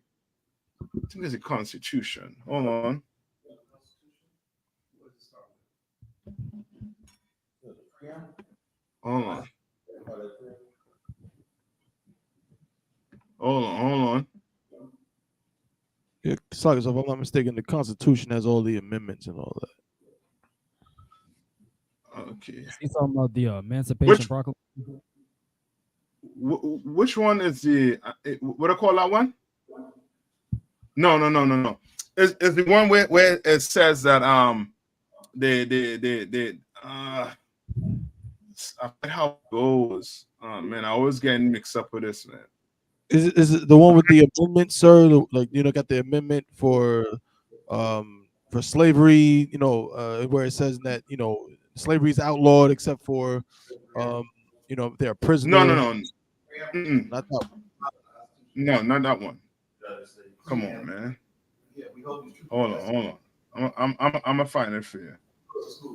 I think it's the Constitution. Hold on. Hold on. Yeah, sorry, so if I'm not mistaken, the Constitution has all the amendments and all that. Okay. He's talking about the Emancipation Proclamation. Which one is the what I call that one? No. Is the one where it says that how it goes. Man, I always getting mixed up with this, man. Is it the one with the amendment, sir? Like, got the amendment for slavery, where it says that slavery is outlawed except for if they're a prisoner. No. Not that one. No, not that one. Come on, man. Hold on. I'm gonna find it for you.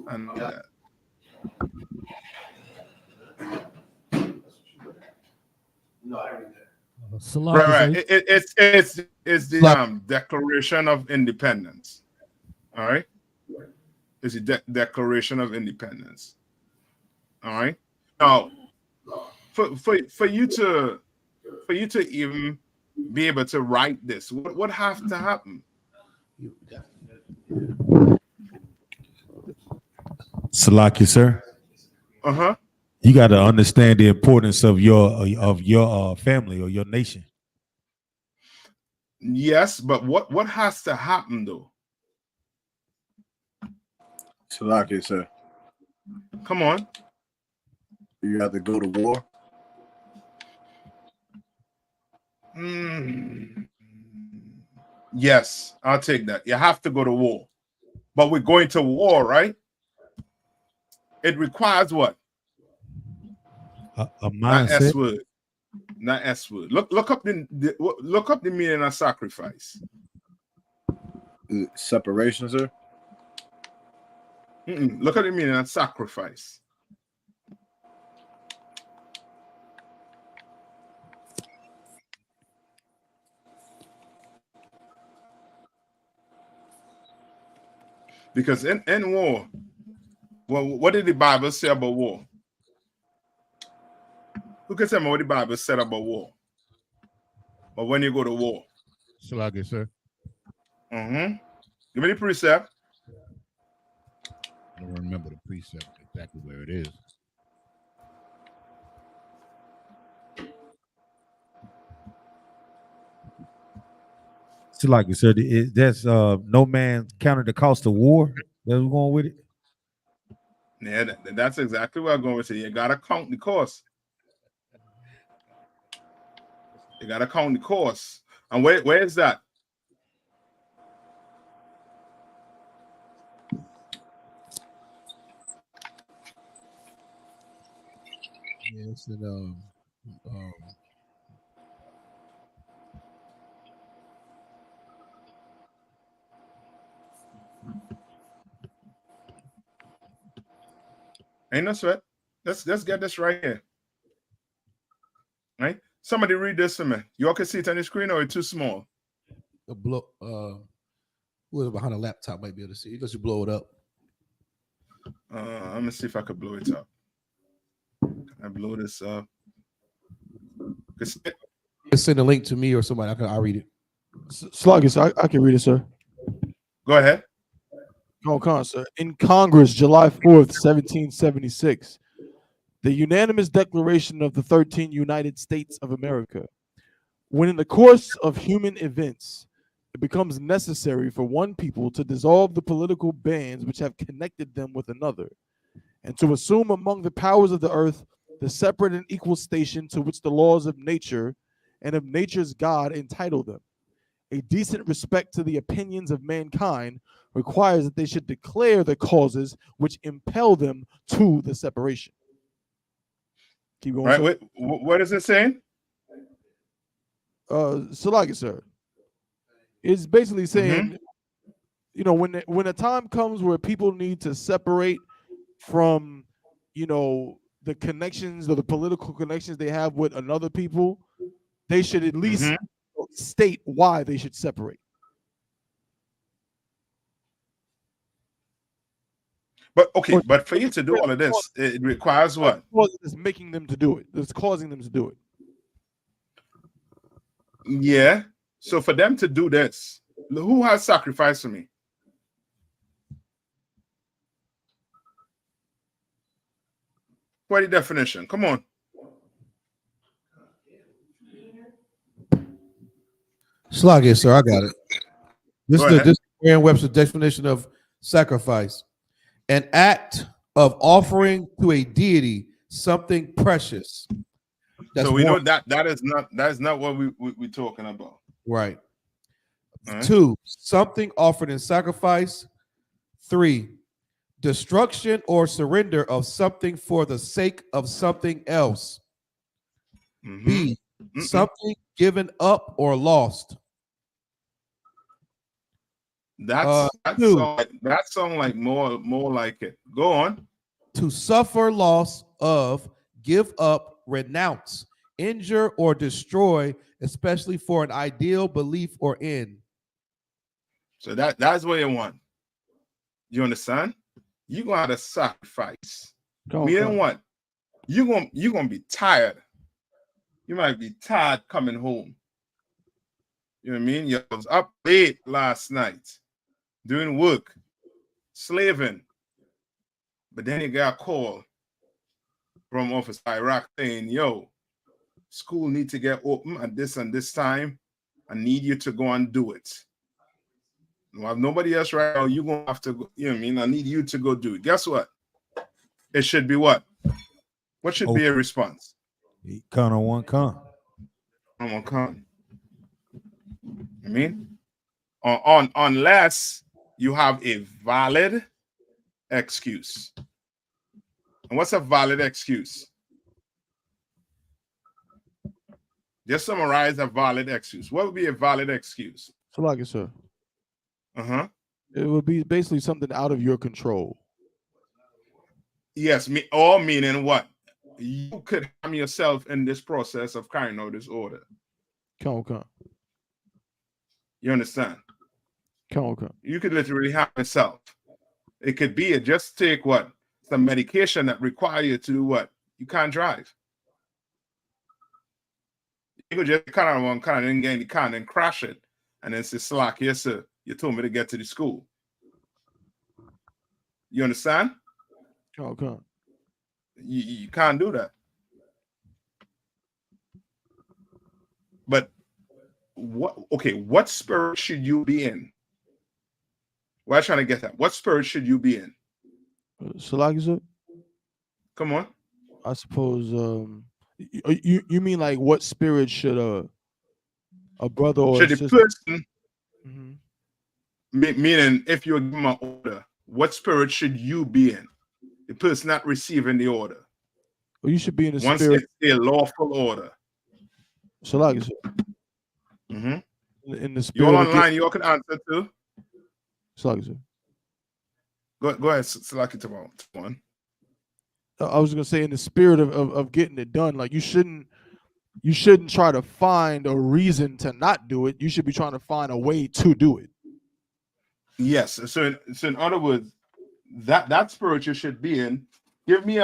I know that. Right. It's the Declaration of Independence. All right. It's the Declaration of Independence. All right. Now, for you to even be able to write this, what have to happen? Salaki, sir. You got to understand the importance of your family or your nation. Yes, but what has to happen though? Salaki, sir. Come on. You have to go to war. Yes, I'll take that. You have to go to war. But we're going to war, right? It requires what? A mindset. Not S word. Not S word. Look up the meaning of sacrifice. Separation, sir. Look at the meaning of sacrifice. Because in war, well, what did the Bible say about war? Who can tell me what the Bible said about war? But when you go to war. Salagi, sir. Give me the precept. I don't remember the precept exactly where it is. So like you said, that's no man counted the cost of war. That's what's going with it. Yeah, that's exactly what I'm going to say. You gotta count the cost. You gotta count the cost. And where is that? Yes, and Ain't no sweat. Let's get this right here. Right? Somebody read this to me. You all can see it on the screen, or it's too small? Whoever behind a laptop might be able to see. Let's blow it up. Let me see if I could blow it up. Can I blow this up? Send a link to me or somebody. I'll read it. Sluggish, I can read it, sir. Go ahead. Sir. In Congress, July 4th, 1776, the unanimous declaration of the 13 United States of America. When in the course of human events, it becomes necessary for one people to dissolve the political bands which have connected them with another, and to assume among the powers of the earth the separate and equal station to which the laws of nature and of nature's God entitle them. A decent respect to the opinions of mankind requires that they should declare the causes which impel them to the separation. Keep going. Right. Wait, what is it saying? Salagi, sir. It's basically saying, you know, when a time comes where people need to separate from, you know, the connections or the political connections they have with another people, they should at least state why they should separate. But okay, but for you to do all of this, it requires what? It's making them to do it. It's causing them to do it. Yeah. So for them to do this, who has sacrificed for me? What the definition? Come on. Sluggish, sir. I got it. This is Merriam-Webster's definition of sacrifice: an act of offering to a deity something precious. So we know that is not what we're talking about. Right. 2, something offered in sacrifice. 3, destruction or surrender of something for the sake of something else. B, something given up or lost. That sounds like more like it. Go on. To suffer loss of, give up, renounce, injure, or destroy, especially for an ideal, belief, or end. So that's what you want. You understand? You're gonna have to sacrifice. Meaning what? You're gonna be tired. You might be tired coming home. You know what I mean? You was up late last night doing work, slaving. But then you got a call from Office Iraq saying, yo, school need to get open at this and this time. I need you to go and do it. Well, if nobody else right now, you're going to have to go, you know what I mean? I need you to go do it. Guess what? It should be what? What should be a response? Con on one con. On one con. I mean, unless you have a valid excuse. And what's a valid excuse? Just summarize a valid excuse. What would be a valid excuse? So, like it, sir. It would be basically something out of your control. Yes, all meaning what? You could harm yourself in this process of carrying out this order. Come. You understand? Come. You could literally harm yourself. It could be just take what? Some medication that require you to do what? You can't drive. You could just kind of then get in the car and then crash it. And then say, Slack, yes, sir. You told me to get to the school. You understand? Okay. You can't do that. But what spirit should you be in? What I'm trying to get at. What spirit should you be in? Salaki, sir? Come on. I suppose you mean like what spirit should a brother or should a the sister? person meaning if you give them an order, what spirit should you be in? The person not receiving the order. Well, you should be in the Once spirit. it's a lawful order. Salaki, sir. In the spirit. You're online, you all can answer too. Salaki, sir. Go ahead, Salaki, tomorrow. One. I was gonna say in the spirit of getting it done, like you shouldn't try to find a reason to not do it. You should be trying to find a way to do it. Yes. So in other words, that spirit you should be in. Give me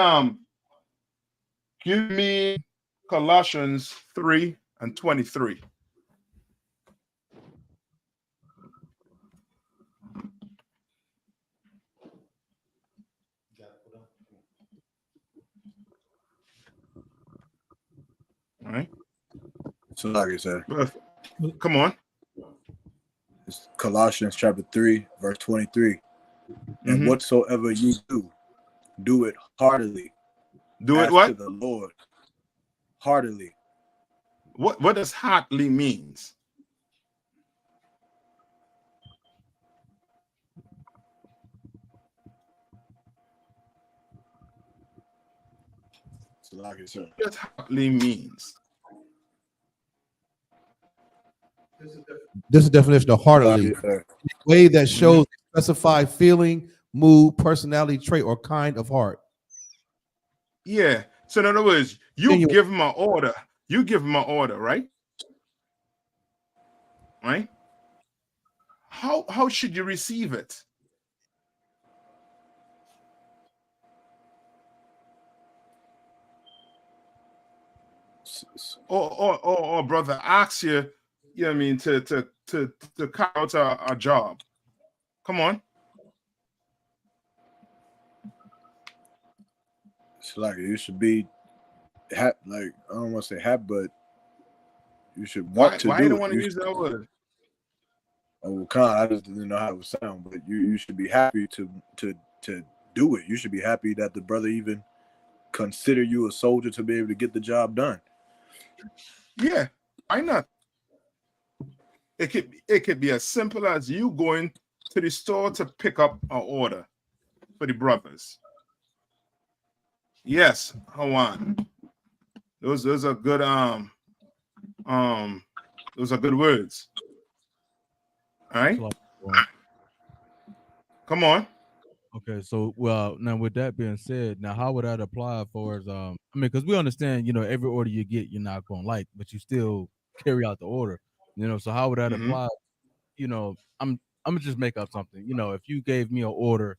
Colossians 3:23. All right. So like I said, come on. It's Colossians chapter 3, verse 23. And whatsoever you do it heartily. Do it what? To the Lord. Heartily. What does heartily means? So like I said. What heartily means? This is the definition of heartily. Way that shows specified feeling, mood, personality trait, or kind of heart. Yeah. So in other words, you give them an order. You give them an order, right? Right? How should you receive it? Or brother asks you, you know what I mean, to carry out a job. Come on. It's like you should be like I don't want to say happy, but you should want to do it. Why you don't want to use that word? Oh, I just didn't know how it would sound, but you should be happy to do it. You should be happy that the brother even consider you a soldier to be able to get the job done. Yeah, why not? It could be as simple as you going to the store to pick up an order for the brothers. Yes, Hawan. Those are good those are good words. All right. Come on. Okay, so well, now with that being said, now how would that apply for as I mean, because we understand, every order you get, you're not gonna like, but you still carry out the order, so how would that apply? I'm gonna just make up something. If you gave me an order,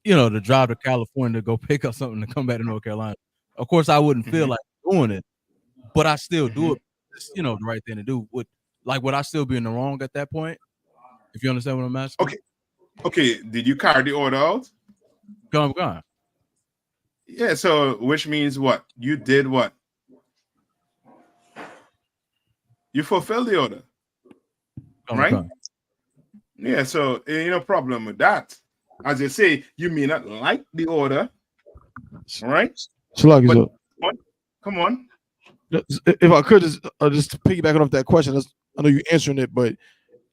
to drive to California to go pick up something to come back to North Carolina, of course I wouldn't feel like doing it, but I still do it. It's, the right thing to do. Would I still be in the wrong at that point? If you understand what I'm asking? Okay. Did you carry the order out? Gone. Yeah. So, which means what? You did what? You fulfilled the order, right? Yeah. So, ain't no problem with that. As you say, you may not like the order, right? Come on. If I could just piggybacking off that question, I know you're answering it, but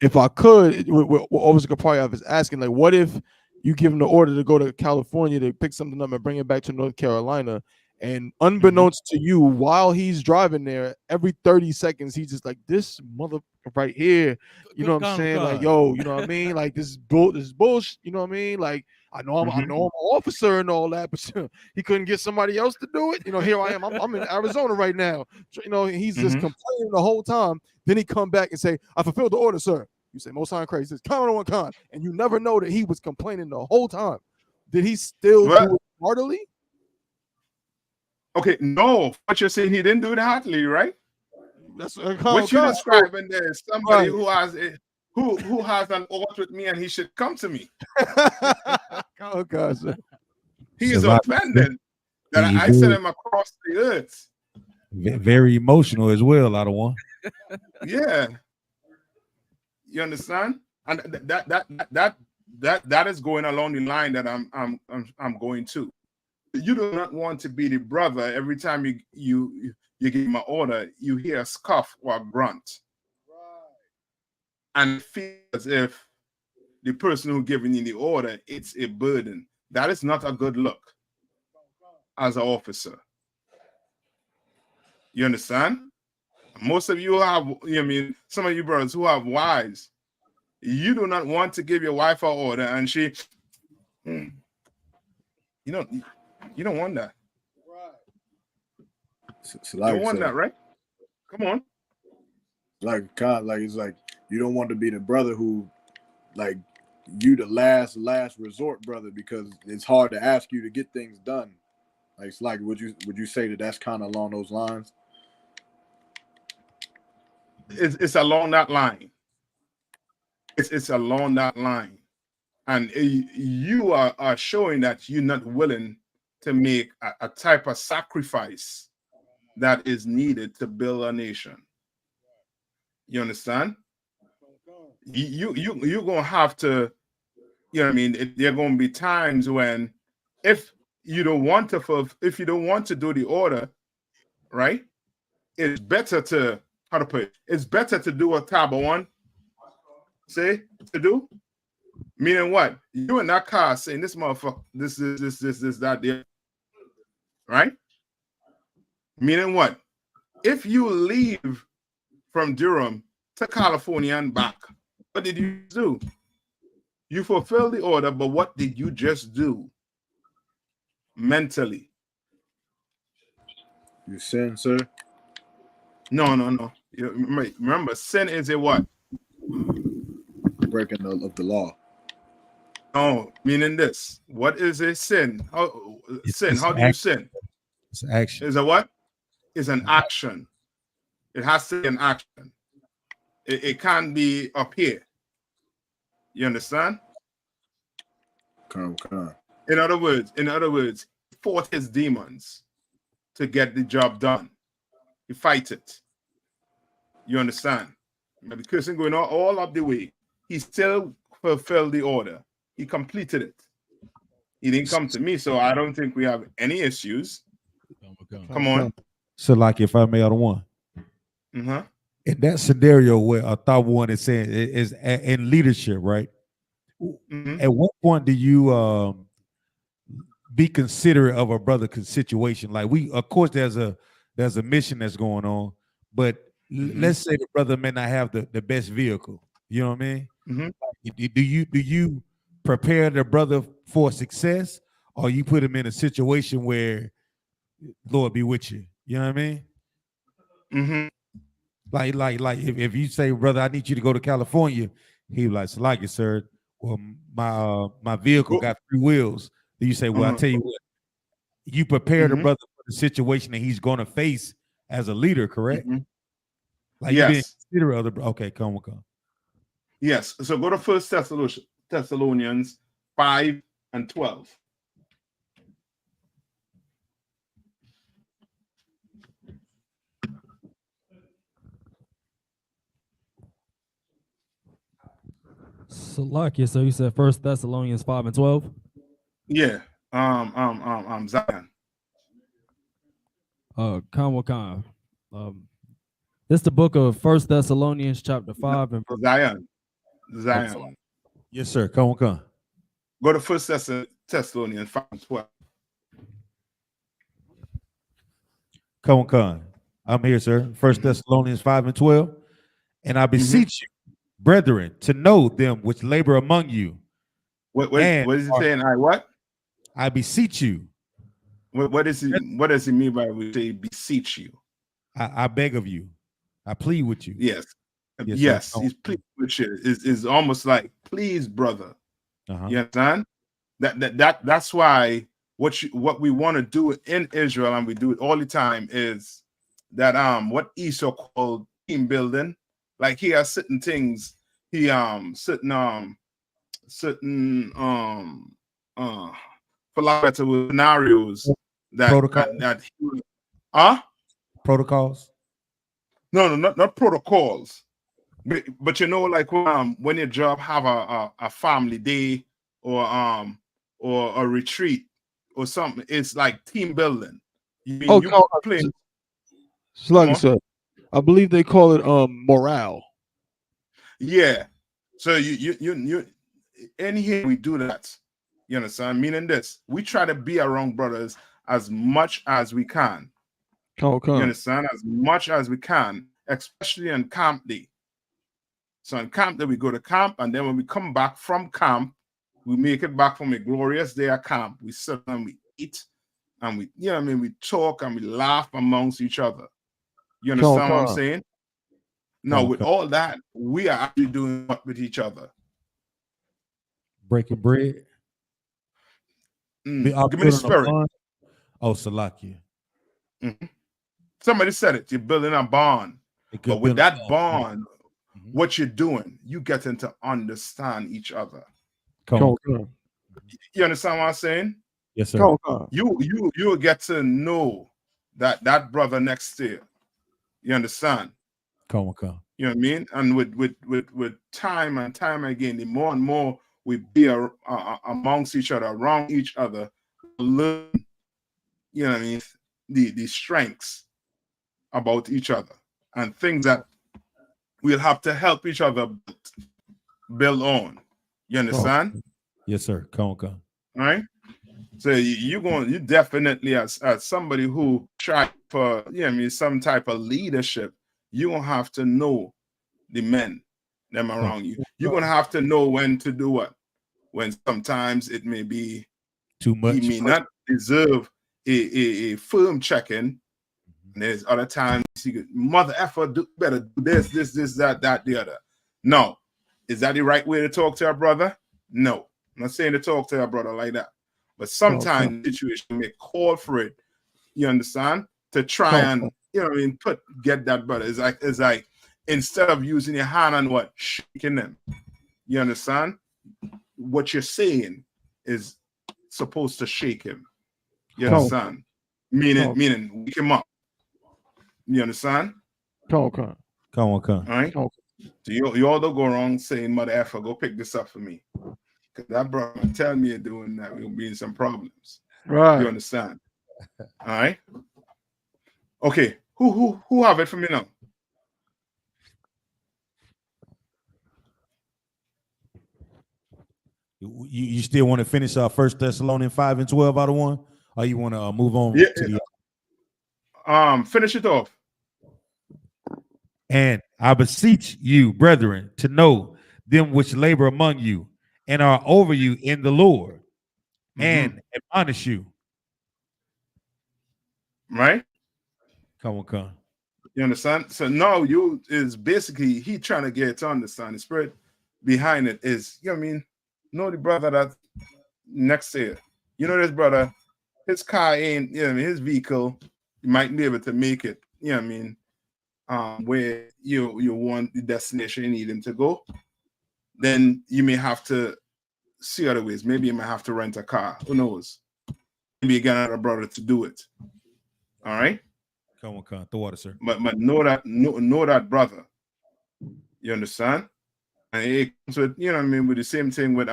if I could, what Officer Kapayev is asking, like, what if you give him the order to go to California to pick something up and bring it back to North Carolina, and unbeknownst to you, while he's driving there, every 30 seconds, he's just like, this mother right here, you know what I'm saying? Like, yo, you know what I mean? Like, this is bullshit, you know what I mean? Like, I know I'm an officer and all that, but he couldn't get somebody else to do it. Here I am. I'm in Arizona right now. He's just complaining the whole time. Then he come back and say, I fulfilled the order, sir. You say, most time crazy. He says, count on one con. And you never know that he was complaining the whole time. Did he still do it heartily? Okay, no. What you're saying, he didn't do it heartily, right? That's what you're describing there is somebody who has who has an oath with me and he should come to me. Oh God, sir. He is offended that I sent him across the earth. Very emotional as well, out of one. Yeah. You understand? And that is going along the line that I'm going to. You do not want to be the brother every time you give him an order, you hear a scoff or a grunt. And feel as if the person who giving you the order, it's a burden. That is not a good look as an officer. You understand? Most of you have, I mean, some of you brothers who have wives, you do not want to give your wife an order and she, you don't want that. So you don't want that, right? Come on. Like it's like you don't want to be the brother who, like, you the last resort brother because it's hard to ask you to get things done. Like, it's like, would you say that that's kind of along those lines? It's along that line. It's along that line, and you are showing that you're not willing to make a type of sacrifice that is needed to build a nation. You understand? You're gonna have to, you know what I mean? There are gonna be times when if you don't want to do the order, right? It's better to, how to put it, it's better to do what Taba one say to do. Meaning what? You in that car saying this motherfucker, this, that, there. Right? Meaning what? If you leave from Durham to California and back, what did you do? You fulfilled the order, but what did you just do mentally? You sin, sir? No. Remember, sin is a what? Breaking of the law. Oh, meaning this. What is a sin? How do you sin? It's action. Is a what? It's an action. It has to be an action. It can't be up here. You understand? Come. In other words, he fought his demons to get the job done. He fight it. You understand? But the person going all up the way, he still fulfilled the order. He completed it. He didn't come to me, so I don't think we have any issues. Come on. So, like, if I may, other one. Mm-hmm. In that scenario where a thought one is saying is in leadership, right? Mm-hmm. At what point do you be considerate of a brother situation? Like, of course, there's a mission that's going on, but let's say the brother may not have the best vehicle. You know what I mean? Mm-hmm. Do you prepare the brother for success, or you put him in a situation where Lord be with you? You know what I mean? Mm-hmm. Like if you say, brother, I need you to go to California, he like, Salaki, sir. Well, my vehicle got 3 wheels. Then you say, well, I tell you what, you prepare the brother for the situation that he's going to face as a leader, correct? Like, yes. You being considerate of the, okay, come. Yes. So go to 1 Thessalonians 5 and 12. Salakia, so you said 1 Thessalonians 5 and 12? Yeah. Zion. Khan. This is the book of 1 Thessalonians chapter 5 and Zion. Yes, sir. Come. Go to 1 Thessalonians 5 and 12. Come. I'm here, sir. 1 Thessalonians 5 and 12. And I beseech you, brethren, to know them which labor among you. What is he saying? I beseech you. What does he mean by we say beseech you? I beg of you. I plead with you. Yes. He's pleading with you. Is almost like, please, brother. You understand? That's why what we want to do in Israel, and we do it all the time, is that what Esau called team building. Like, he has certain things, certain for lack of scenarios that protocols. No, not protocols. But you know, like when your job have a family day or a retreat or something, it's like team building. You mean you play? Sluggy, sir. I believe they call it morale. Yeah. So you in here we do that. You understand? Meaning this, we try to be around brothers as much as we can. You understand? As much as we can, especially on camp day. So on camp day, we go to camp, and then when we come back from camp, we make it back from a glorious day at camp. We sit and we eat, and we, you know what I mean, we talk and we laugh amongst each other. You understand what I'm saying? Now, with all that, we are actually doing what with each other? Breaking bread. Give me the spirit. Oh, Salakia. Somebody said it. You're building a bond. But with that bond, what you're doing, you getting to understand each other. You understand what I'm saying? Yes, sir. You will get to know that brother next to you. You understand? You know what I mean? And with time and time again, the more and more we be amongst each other, around each other, learn, you know what I mean, the strengths about each other and things that we'll have to help each other build on. You understand? Yes, sir. All right. So you definitely as somebody who tried for, you know what I mean, some type of leadership, you're gonna have to know the men them around you. You're gonna have to know when to do what. When sometimes it may be too much. He may not deserve a firm check-in. And there's other times you could, mother effer, better do this, that, the other. No. Is that the right way to talk to our brother? No. I'm not saying to talk to our brother like that. But sometimes the situation may call for it. You understand? To try and, you know what I mean, get that brother. It's like instead of using your hand and what? Shaking them. You understand? What you're saying is supposed to shake him. You understand? Meaning wake him up. You understand? All right. So you all don't go wrong saying, mother effer, go pick this up for me. Because that brother tell me you're doing that, we'll be in some problems. Right. You understand? All right. Okay. Who have it for me now? You still want to finish 1 Thessalonians 5:12 out of 1? Or you want to move on to the finish it off. And I beseech you, brethren, to know them which labor among you and are over you in the Lord, and admonish you. Right? Come. You understand? So now you is basically he trying to get to understand the spirit behind it is, you know what I mean? Know the brother that next to you. You know this brother, his car ain't, you know what I mean, his vehicle, you might be able to make it, you know what I mean, where you want the destination you need him to go. Then you may have to see other ways. Maybe you might have to rent a car. Who knows? Maybe you got another brother to do it. All right? Come. The water, sir. But know that brother. You understand? And it comes with, you know what I mean, with the same thing with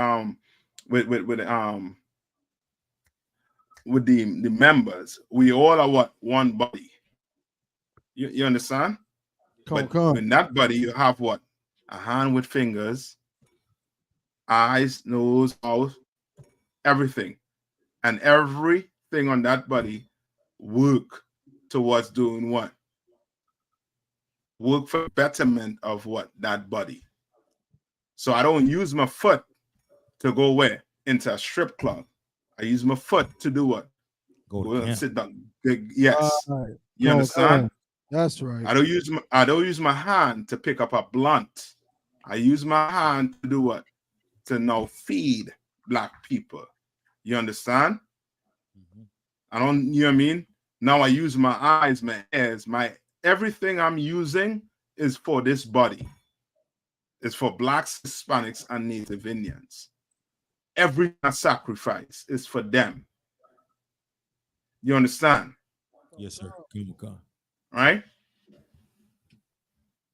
the members. We all are what? One body. You understand? But in that body, you have what? A hand with fingers, eyes, nose, mouth, everything. And everything on that body work towards doing what? Work for betterment of what? That body. So I don't use my foot to go where? Into a strip club. I use my foot to do what? Go and sit down. Yes. You understand? That's right. I don't use my hand to pick up a blunt. I use my hand to do what? To now feed black people. You understand? I don't, you know what I mean? Now I use my eyes, my ears, everything I'm using is for this body. It's for blacks, Hispanics, and Native Indians. Every sacrifice is for them. You understand? Yes, sir. Right?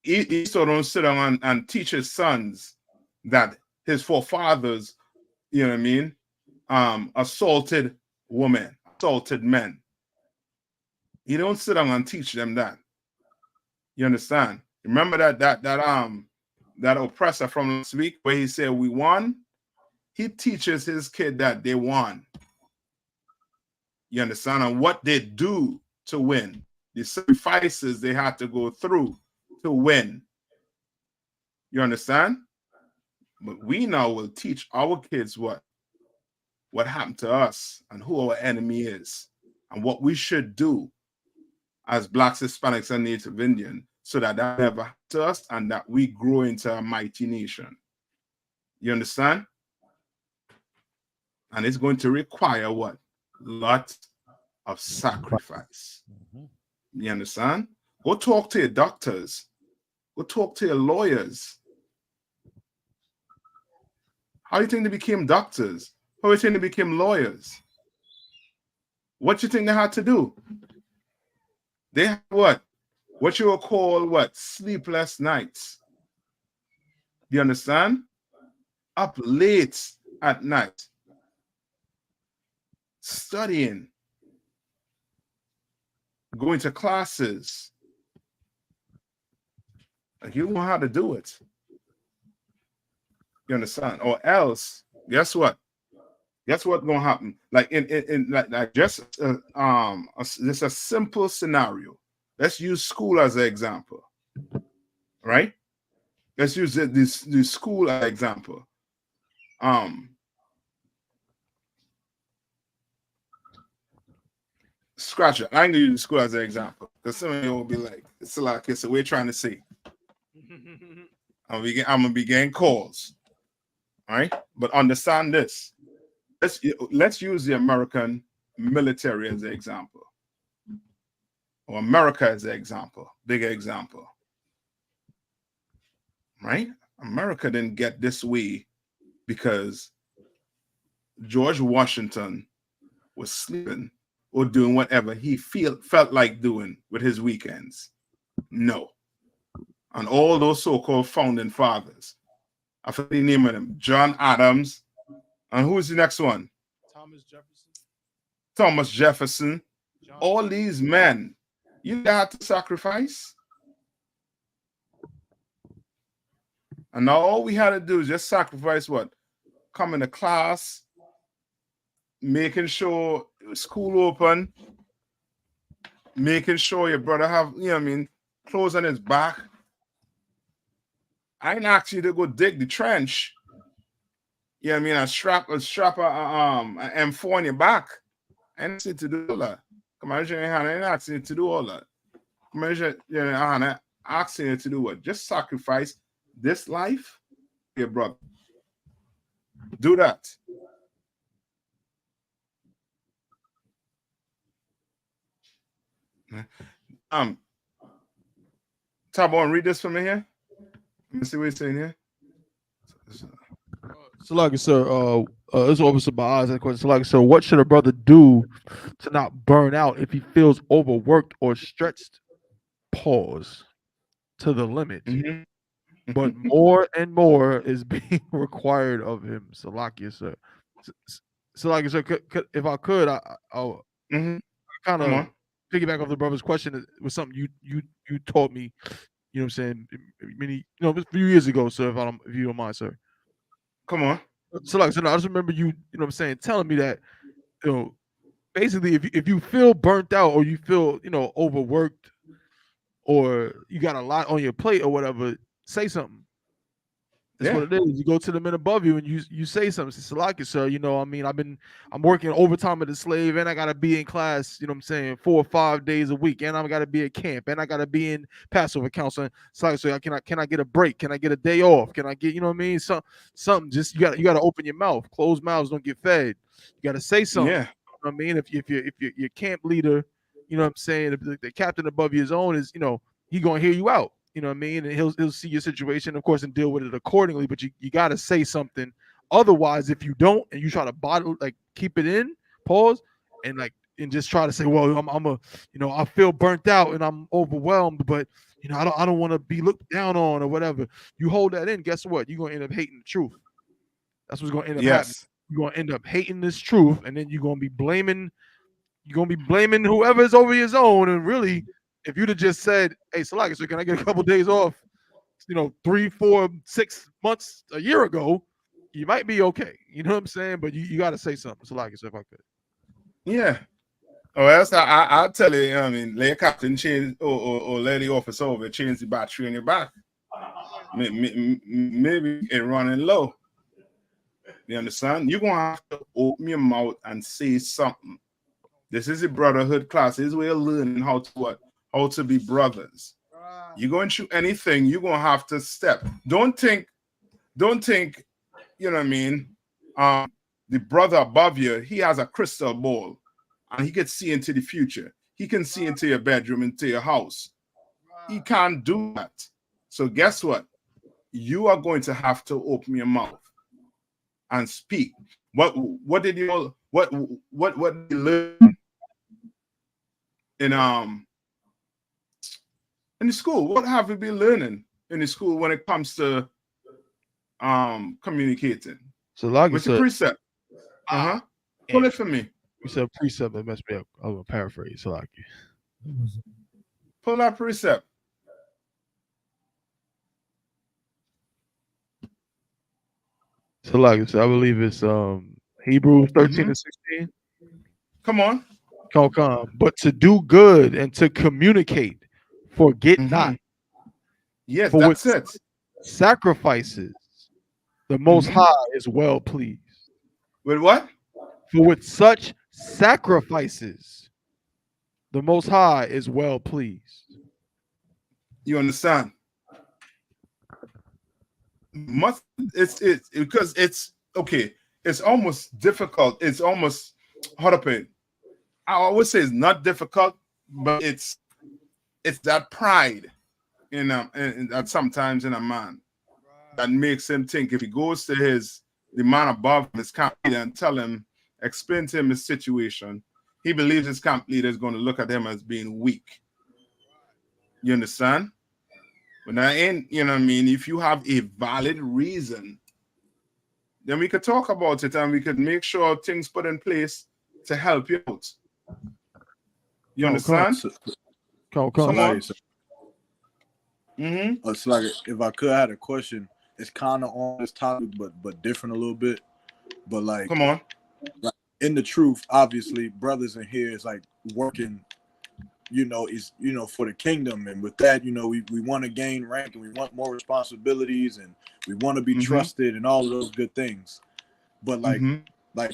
Esau don't sit down and teach his sons that his forefathers, you know what I mean, assaulted women, assaulted men. He don't sit down and teach them that. You understand? Remember that oppressor from last week where he said we won? He teaches his kid that they won. You understand? And what they do to win, the sacrifices they had to go through to win. You understand? But we now will teach our kids what happened to us and who our enemy is and what we should do as Blacks, Hispanics, and Native Indian so that never happens to us and that we grow into a mighty nation. You understand? And it's going to require what? Lots of sacrifice. You understand? Go talk to your doctors. Go talk to your lawyers. How do you think they became doctors? How do you think they became lawyers? What do you think they had to do? They had what? What you will call what? Sleepless nights. Do you understand? Up late at night. Studying. Going to classes. Like you know how to do it. You understand? Or else, guess what? Guess what's gonna happen? Like like just this a simple scenario. Let's use school as an example, right? Let's use this school as an example. Scratch it. I'm gonna use school as an example because some of you will be like, "It's a lot of kids." So we're trying to see. I'm gonna be getting calls, all right? But understand this. Let's use the American military as an example, or America as an example, bigger example, right? America didn't get this way because George Washington was sleeping or doing whatever he felt like doing with his weekends. No. And all those so-called founding fathers, I forget the name of them, John Adams, and who's the next one? Thomas Jefferson. All these men, you had to sacrifice. And now all we had to do is just sacrifice what? Coming to class, making sure school open, making sure your brother have, you know what I mean, clothes on his back. I ain't asked you to go dig the trench. You know what I mean? And strap an M4 on your back. I ain't asked you to do all that. Come on, I ain't asking you to do all that. Come on, I'm asking you to do what? Just sacrifice this life for your brother. Do that. Tabo, read this for me here. Let me see what he's saying here. So, like, sir, this officer by eyes and question. So, like, sir, what should a brother do to not burn out if he feels overworked or stretched? Pause to the limit, but more and more is being required of him. Salakia, sir. Salakia, sir. If I could, I'll kind of piggyback off the brother's question with something you taught me. You know what I'm saying? A few years ago, sir. If you don't mind, sir. Come on. So, like, I just remember you know what I'm saying, telling me that, basically, if you feel burnt out or you feel, overworked or you got a lot on your plate or whatever, say something. That's what it is. You go to the men above you and you say something. Say, Salaki, sir, I'm working overtime as a slave and I gotta be in class, 4 or 5 days a week, and I gotta be at camp and I gotta be in Passover counseling. So can I get a break? Can I get a day off? Can I get, something just you gotta open your mouth. Closed mouths don't get fed. You gotta say something. Yeah. You know what I mean? If your camp leader, you know what I'm saying, if the captain above your zone is, he gonna hear you out. You know what I mean? And he'll see your situation, of course, and deal with it accordingly. But you got to say something. Otherwise, if you don't and you try to bottle, keep it in, pause, and just try to say, well, I feel burnt out and I'm overwhelmed, but You know, I don't want to be looked down on or whatever. You hold that in, guess what? You're gonna end up hating the truth. That's what's gonna end up happening. You're gonna end up hating this truth, and then you're gonna be blaming whoever's over your zone. And really, if you'd have just said, "Hey, Salaki, so can I get a couple days off?" 3, 4, 6 months, a year ago, you might be okay. You know what I'm saying? But you got to say something, Salaki, so if I could. Yeah. Or else I'll tell you, I mean, let your captain change or let the officer over change the battery in your back. Maybe it running low. You understand? You're going to have to open your mouth and say something. This is a brotherhood class. This is where you're learning how to be brothers. You're going through anything, you're going to have to step. Don't think, you know what I mean? The brother above you, he has a crystal ball and he can see into the future. He can see into your bedroom, into your house. He can't do that. So guess what? You are going to have to open your mouth and speak. What did you learn in the school? What have you been learning in the school when it comes to communicating? So like what's the precept? Pull it for me. You said precept that messed me up. I'm gonna paraphrase. So like pull that precept. So like I said, I believe it's Hebrews 13 and 16. Come on. Come. But to do good and to communicate, forget not. Yes, for that's it. Sacrifices, the Most High is well pleased. With what? For with such sacrifices, the Most High is well pleased. You understand? It's because it's okay. It's almost difficult. It's almost how to put it. I always say it's not difficult, but it's that pride in that sometimes in a man that makes him think if he goes to the man above him, his camp leader, and explain to him his situation, he believes his camp leader is going to look at him as being weak. You understand? But I ain't, you know what I mean? If you have a valid reason, then we could talk about it and we could make sure things put in place to help you out. You understand? Come on. It's like if I could, I had a question. It's kind of on this topic, but different a little bit. But like, come on. Like, in the truth, obviously, brothers in here is like working. For the kingdom, and with that, we want to gain rank and we want more responsibilities and we want to be trusted and all of those good things. But like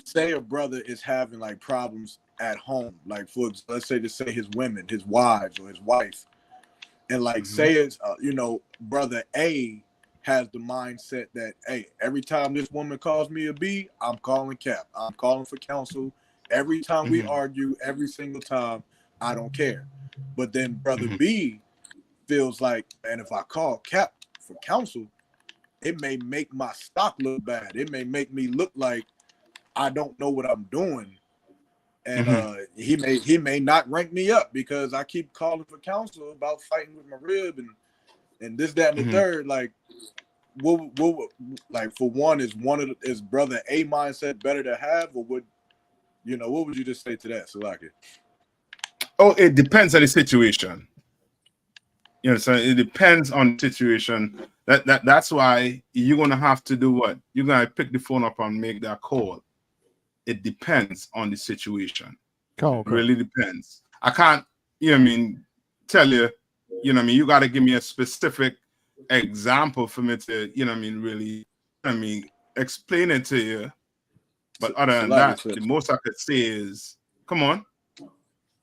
say a brother is having like problems at home, like let's say his women, his wives or his wife, and like say it's brother A has the mindset that, hey, every time this woman calls me a B, I'm calling Cap, I'm calling for counsel. Every time we argue, every single time, I don't care. But then brother B feels like, and if I call Cap for counsel, it may make my stock look bad. It may make me look like I don't know what I'm doing. And he may not rank me up because I keep calling for counsel about fighting with my rib and this, that, and the third. Like, what like for one, is brother A mindset better to have, or what would you just say to that, Salaki? Oh, it depends on the situation. You know, so it depends on the situation. That's why you're gonna have to do what? You're gonna pick the phone up and make that call. It depends on the situation. Okay. Really depends. I can't, tell you, you got to give me a specific example for me to, really, explain it to you. But other than that, the most I could say is, come on.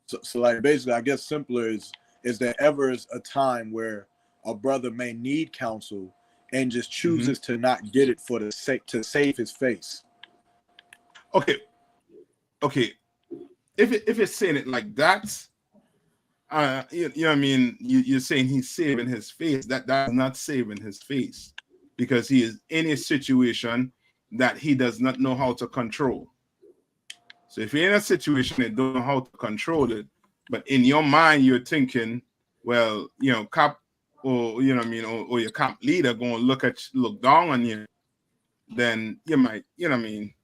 So like basically, I guess simpler is there ever a time where a brother may need counsel and just chooses to not get it for the sake to save his face? Okay. If it's saying it like that, you're saying he's saving his face. That's not saving his face, because he is in a situation that he does not know how to control. So if you're in a situation that don't know how to control it, but in your mind you're thinking, well, Cap or you know what I mean, or your camp leader going to look down on you, then you might, you know what I mean,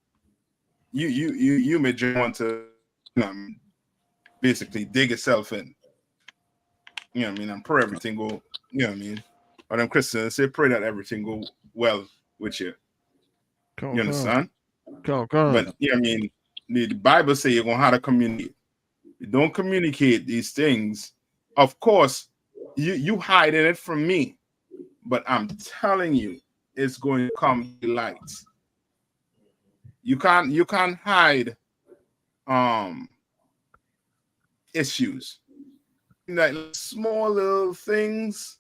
you may just want to, you know what I mean, basically dig yourself in. You know what I mean, and pray everything go, you know what I mean. Or them Christians say pray that everything go well with you. You understand? But you know what I mean, the Bible say you're gonna have to communicate. You don't communicate these things. Of course, you hiding it from me, but I'm telling you, it's going to come to light. You can't hide issues. Like small little things,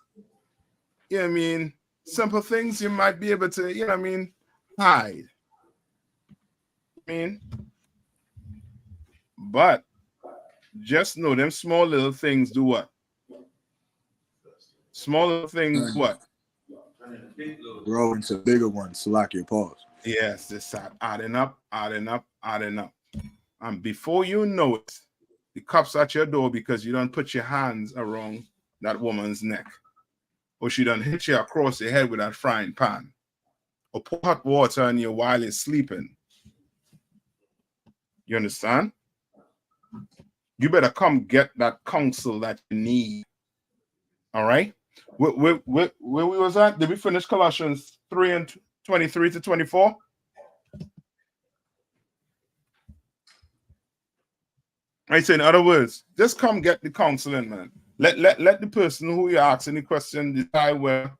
you know what I mean, simple things you might be able to, you know what I mean, hide. I mean, but just know them small little things do what? Small little things what? Grow into bigger ones. Slack your pause. Yes, it's adding up. And before you know it, the cops at your door because you don't put your hands around that woman's neck. Or she done hit you across the head with that frying pan. Or pour hot water on you while you're sleeping. You understand? You better come get that counsel that you need. All right? Where we was at? Did we finish Colossians 3 and 23 to 24? Right, so in other words, just come get the counseling, man. Let the person who you're asking the question decide whether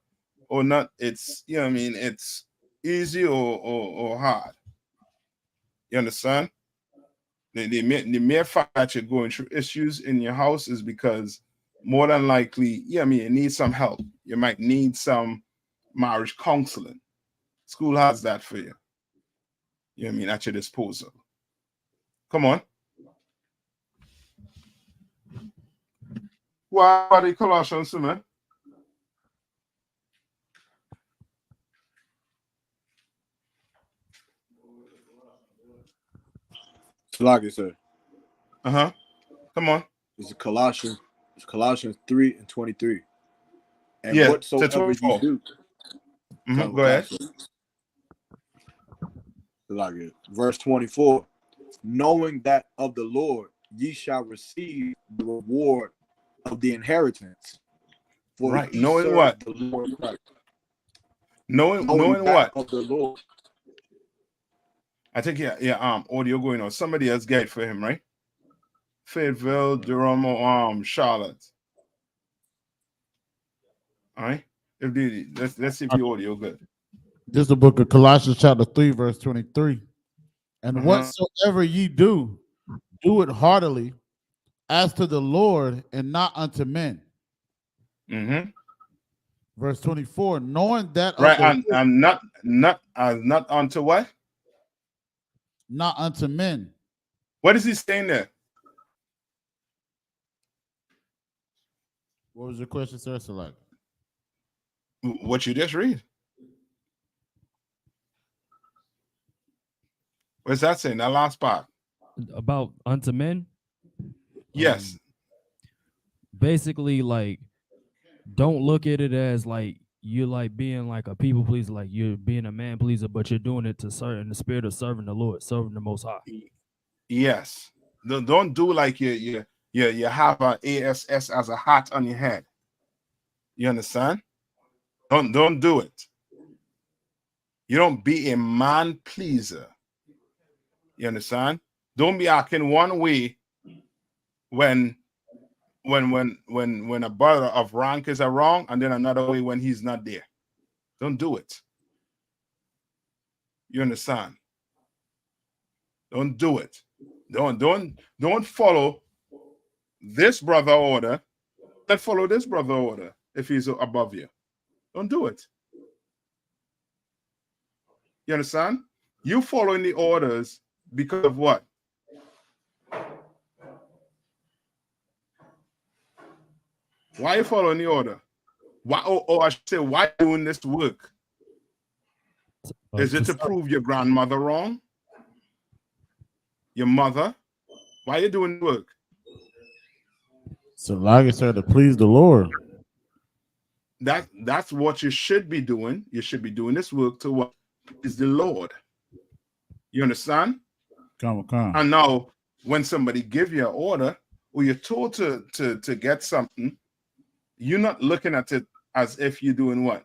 or not it's, you know what I mean, it's easy or hard. You understand? The mere fact that you're going through issues in your house is because more than likely, yeah, I mean, you need some help. You might need some marriage counseling. School has that for you. You know what I mean, at your disposal. Come on. Why are the Colossians, man? Slack it, sir. Come on. It's Colossians 3 and 23. And yeah, whatsoever you do. Go ahead. Like it. Verse 24. Knowing that of the Lord ye shall receive the reward of the inheritance. For right. Knowing what? The Lord Christ. Knowing what? Of the Lord. I think audio going on. Somebody else get it for him, right? Fayetteville, Durham, or Charlotte. All right. Let's see if the audio good. This is the book of Colossians chapter 3, verse 23. And whatsoever ye do, do it heartily, as to the Lord and not unto men. Verse 24, knowing that right, and not unto what? Not unto men. What is he saying there? What was your question, sir? Select. What you just read. What's that saying? That last part. About unto men? Yes. Basically, like, don't look at it as like you're like being like a people pleaser, like you're being a man pleaser, but you're doing it to serve in the spirit of serving the Lord, serving the Most High. Yes. Don't do like you have an ASS as a hat on your head. You understand? Don't do it. You don't be a man pleaser. You understand? Don't be acting one way when a brother of rank is wrong, and then another way when he's not there. Don't do it. You understand? Don't do it. Don't follow this brother order. Then follow this brother order if he's above you. Don't do it. You understand? You following the orders because of what? Why are you following the order? Why? I should say, why are you doing this work? Is it to prove your grandmother wrong? Your mother? Why are you doing work? So, like I said, to please the Lord. That's what you should be doing. You should be doing this work to what is the Lord. You understand? Come. And now, when somebody give you an order or you're told to get something, you're not looking at it as if you're doing what?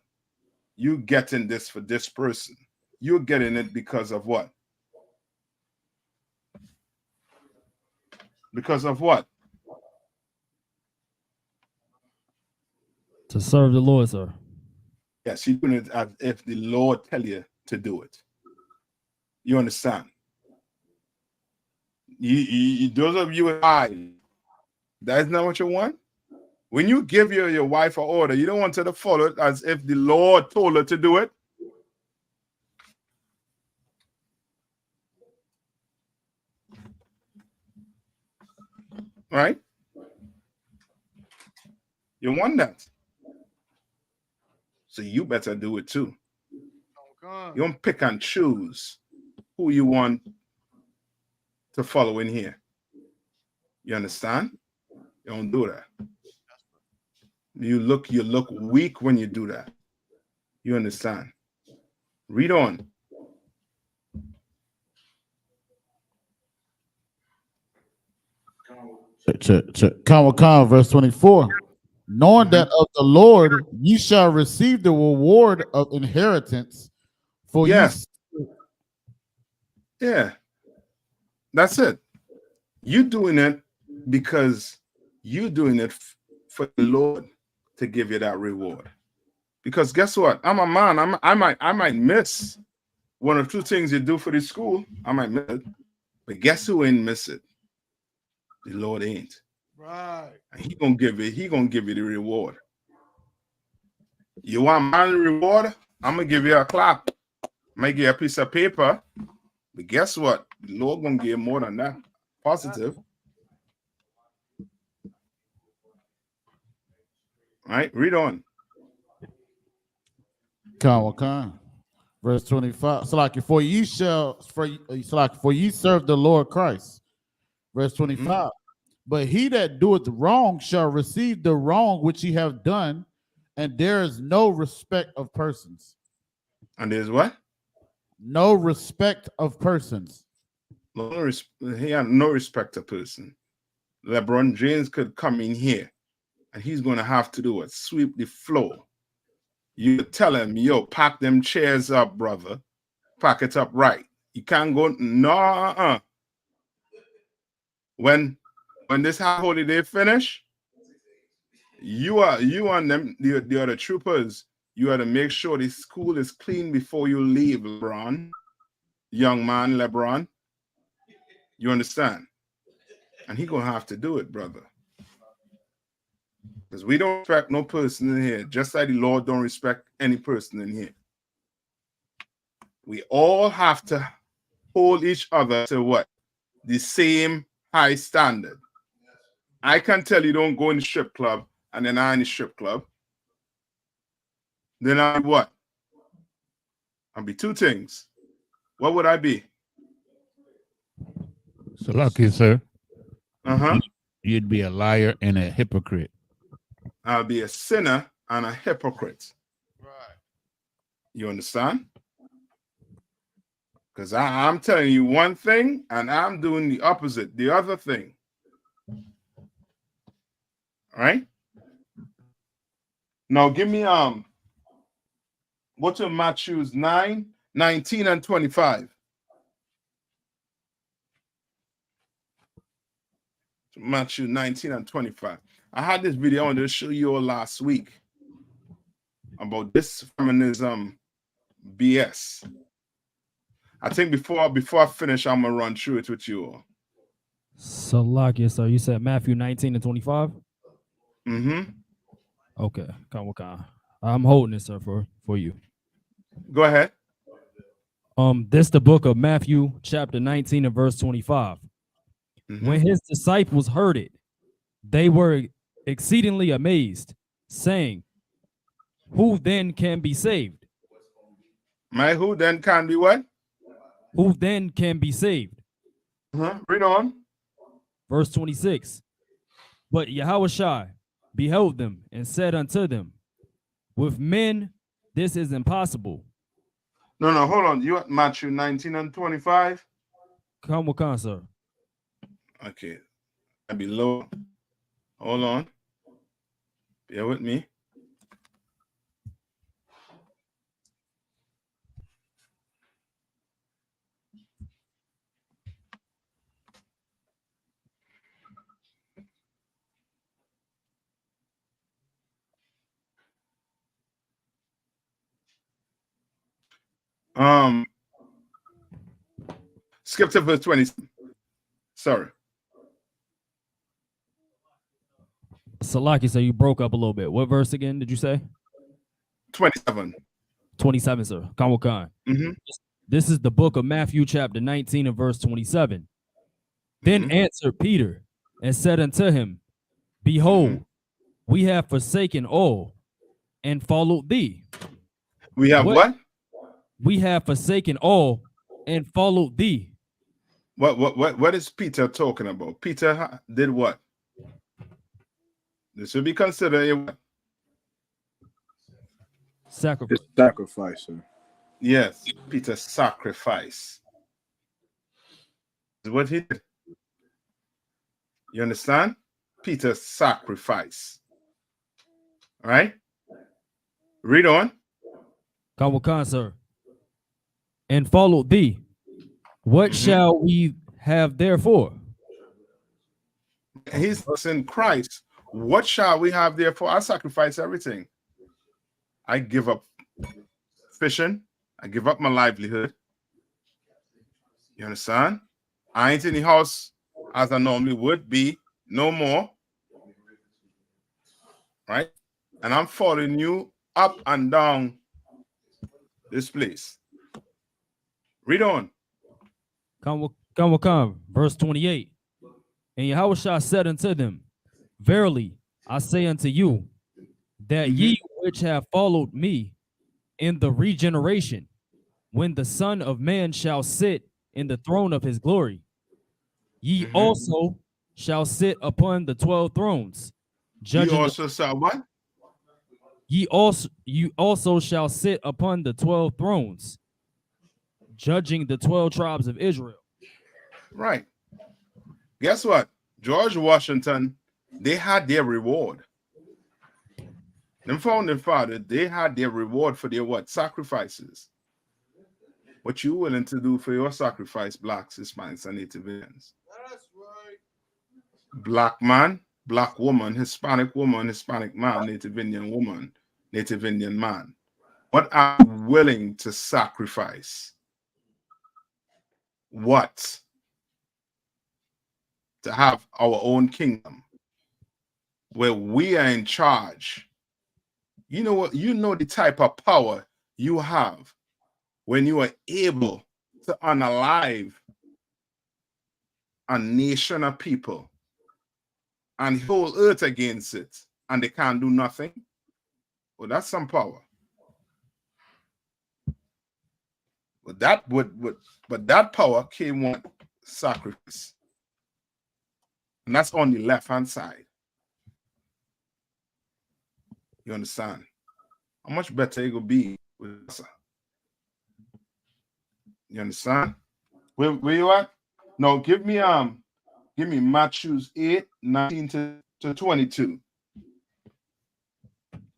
You getting this for this person. You're getting it because of what? Because of what? To serve the Lord, sir. Yes, you're doing it as if the Lord tell you to do it. You understand? You those of you and I, that's not what you want. When you give your wife an order, you don't want her to follow it as if the Lord told her to do it. Right? You want that. So you better do it too. You don't pick and choose who you want to follow in here. You understand? You don't do that. You look weak when you do that. You understand? Read on. Check. Verse 24. Knowing that of the Lord ye shall receive the reward of inheritance, for yes. Yeah. That's it. You doing it because you doing it for the Lord to give you that reward. Because guess what? I'm a man. I might miss one or two things you do for the school. I might miss it. But guess who ain't miss it? The Lord ain't. Right. And he gonna give you the reward. You want my reward? I'm gonna give you a clap. I'm gonna give you a piece of paper. But guess what? The Lord gonna give you more than that. Positive. Right? Read on. Verse 25. For ye serve the Lord Christ. Verse 25. But he that doeth wrong shall receive the wrong which he have done, and there is no respect of persons. And there's what? No respect of persons. He had no respect of person. LeBron James could come in here and he's going to have to do it. Sweep the floor. You tell him, yo, pack them chairs up, brother. Pack it up right. You can't go, no, When this holiday finish, you and them, the other troopers, you have to make sure the school is clean before you leave, LeBron. Young man, LeBron. You understand? And he gonna have to do it, brother. Because we don't respect no person in here, just like the Lord don't respect any person in here. We all have to hold each other to what? The same high standard. I can tell you don't go in the strip club, and then I'm in the strip club. Then I'll be what? I'll be two things. What would I be? So lucky, sir. Uh-huh. You'd be a liar and a hypocrite. I'll be a sinner and a hypocrite. Right. You understand? Because I'm telling you one thing and I'm doing the opposite, the other thing. All right? Now give me go to Matthew 9, 19 and 25. Matthew 19 and 25. I had this video I wanted to show you all last week about this feminism BS. I think before I finish, I'm gonna run through it with you all. Salakia, so you said Matthew 19 and 25? Mm-hmm. Okay, I'm holding it, sir, for you. Go ahead. This the book of Matthew, chapter 19 and verse 25. Mm-hmm. When his disciples heard it, they were exceedingly amazed, saying, "Who then can be saved?" Who then can be what? Who then can be saved? Read on. Verse 26. But Yahushua beheld them and said unto them, With men, this is impossible. No, hold on. You at Matthew 19 and 25? Come with con, sir. Okay. I'll be low. Hold on. Bear with me. Skip to verse 20. Sorry. Salaki, so you broke up a little bit. What verse again did you say? 27. 27, sir. Come with con. This is the book of Matthew, chapter 19 and verse 27. Then answered Peter and said unto him, Behold, we have forsaken all and followed thee. We have what? We have forsaken all and followed thee. What is Peter talking about? Peter did what? This would be considered a sacrifice. Sacrifice, sir. Yes, Peter sacrifice. Is what he did. You understand? Peter sacrifice. All right? Read on. Come with con, sir. And followed thee. What shall we have therefore? He's in Christ. What shall we have therefore? I sacrifice everything. I give up fishing. I give up my livelihood. You understand? I ain't in the house as I normally would be no more. Right? And I'm following you up and down this place. Read on. Come with con. Verse 28. And Yahushua said unto them, Verily, I say unto you, that ye which have followed me in the regeneration, when the Son of Man shall sit in the throne of his glory, ye also shall sit upon the 12 thrones. You also shall what? You also shall sit upon the 12 thrones, judging the 12 tribes of Israel. Right. Guess what? George Washington, they had their reward. Them founding fathers, they had their reward for their what? Sacrifices. What you willing to do for your sacrifice, blacks, Hispanics, and Native Indians? That's right. Black man, black woman, Hispanic man, Native Indian woman, Native Indian man. What are you willing to sacrifice? What? To have our own kingdom where we are in charge. You know what? You know the type of power you have when you are able to unalive a nation of people and whole earth against it, and they can't do nothing. Well, that's some power. But that power came with sacrifice. And that's on the left-hand side. You understand? How much better it will be with us? You understand? Where you at? No, give me Matthew 8, 19 to 22.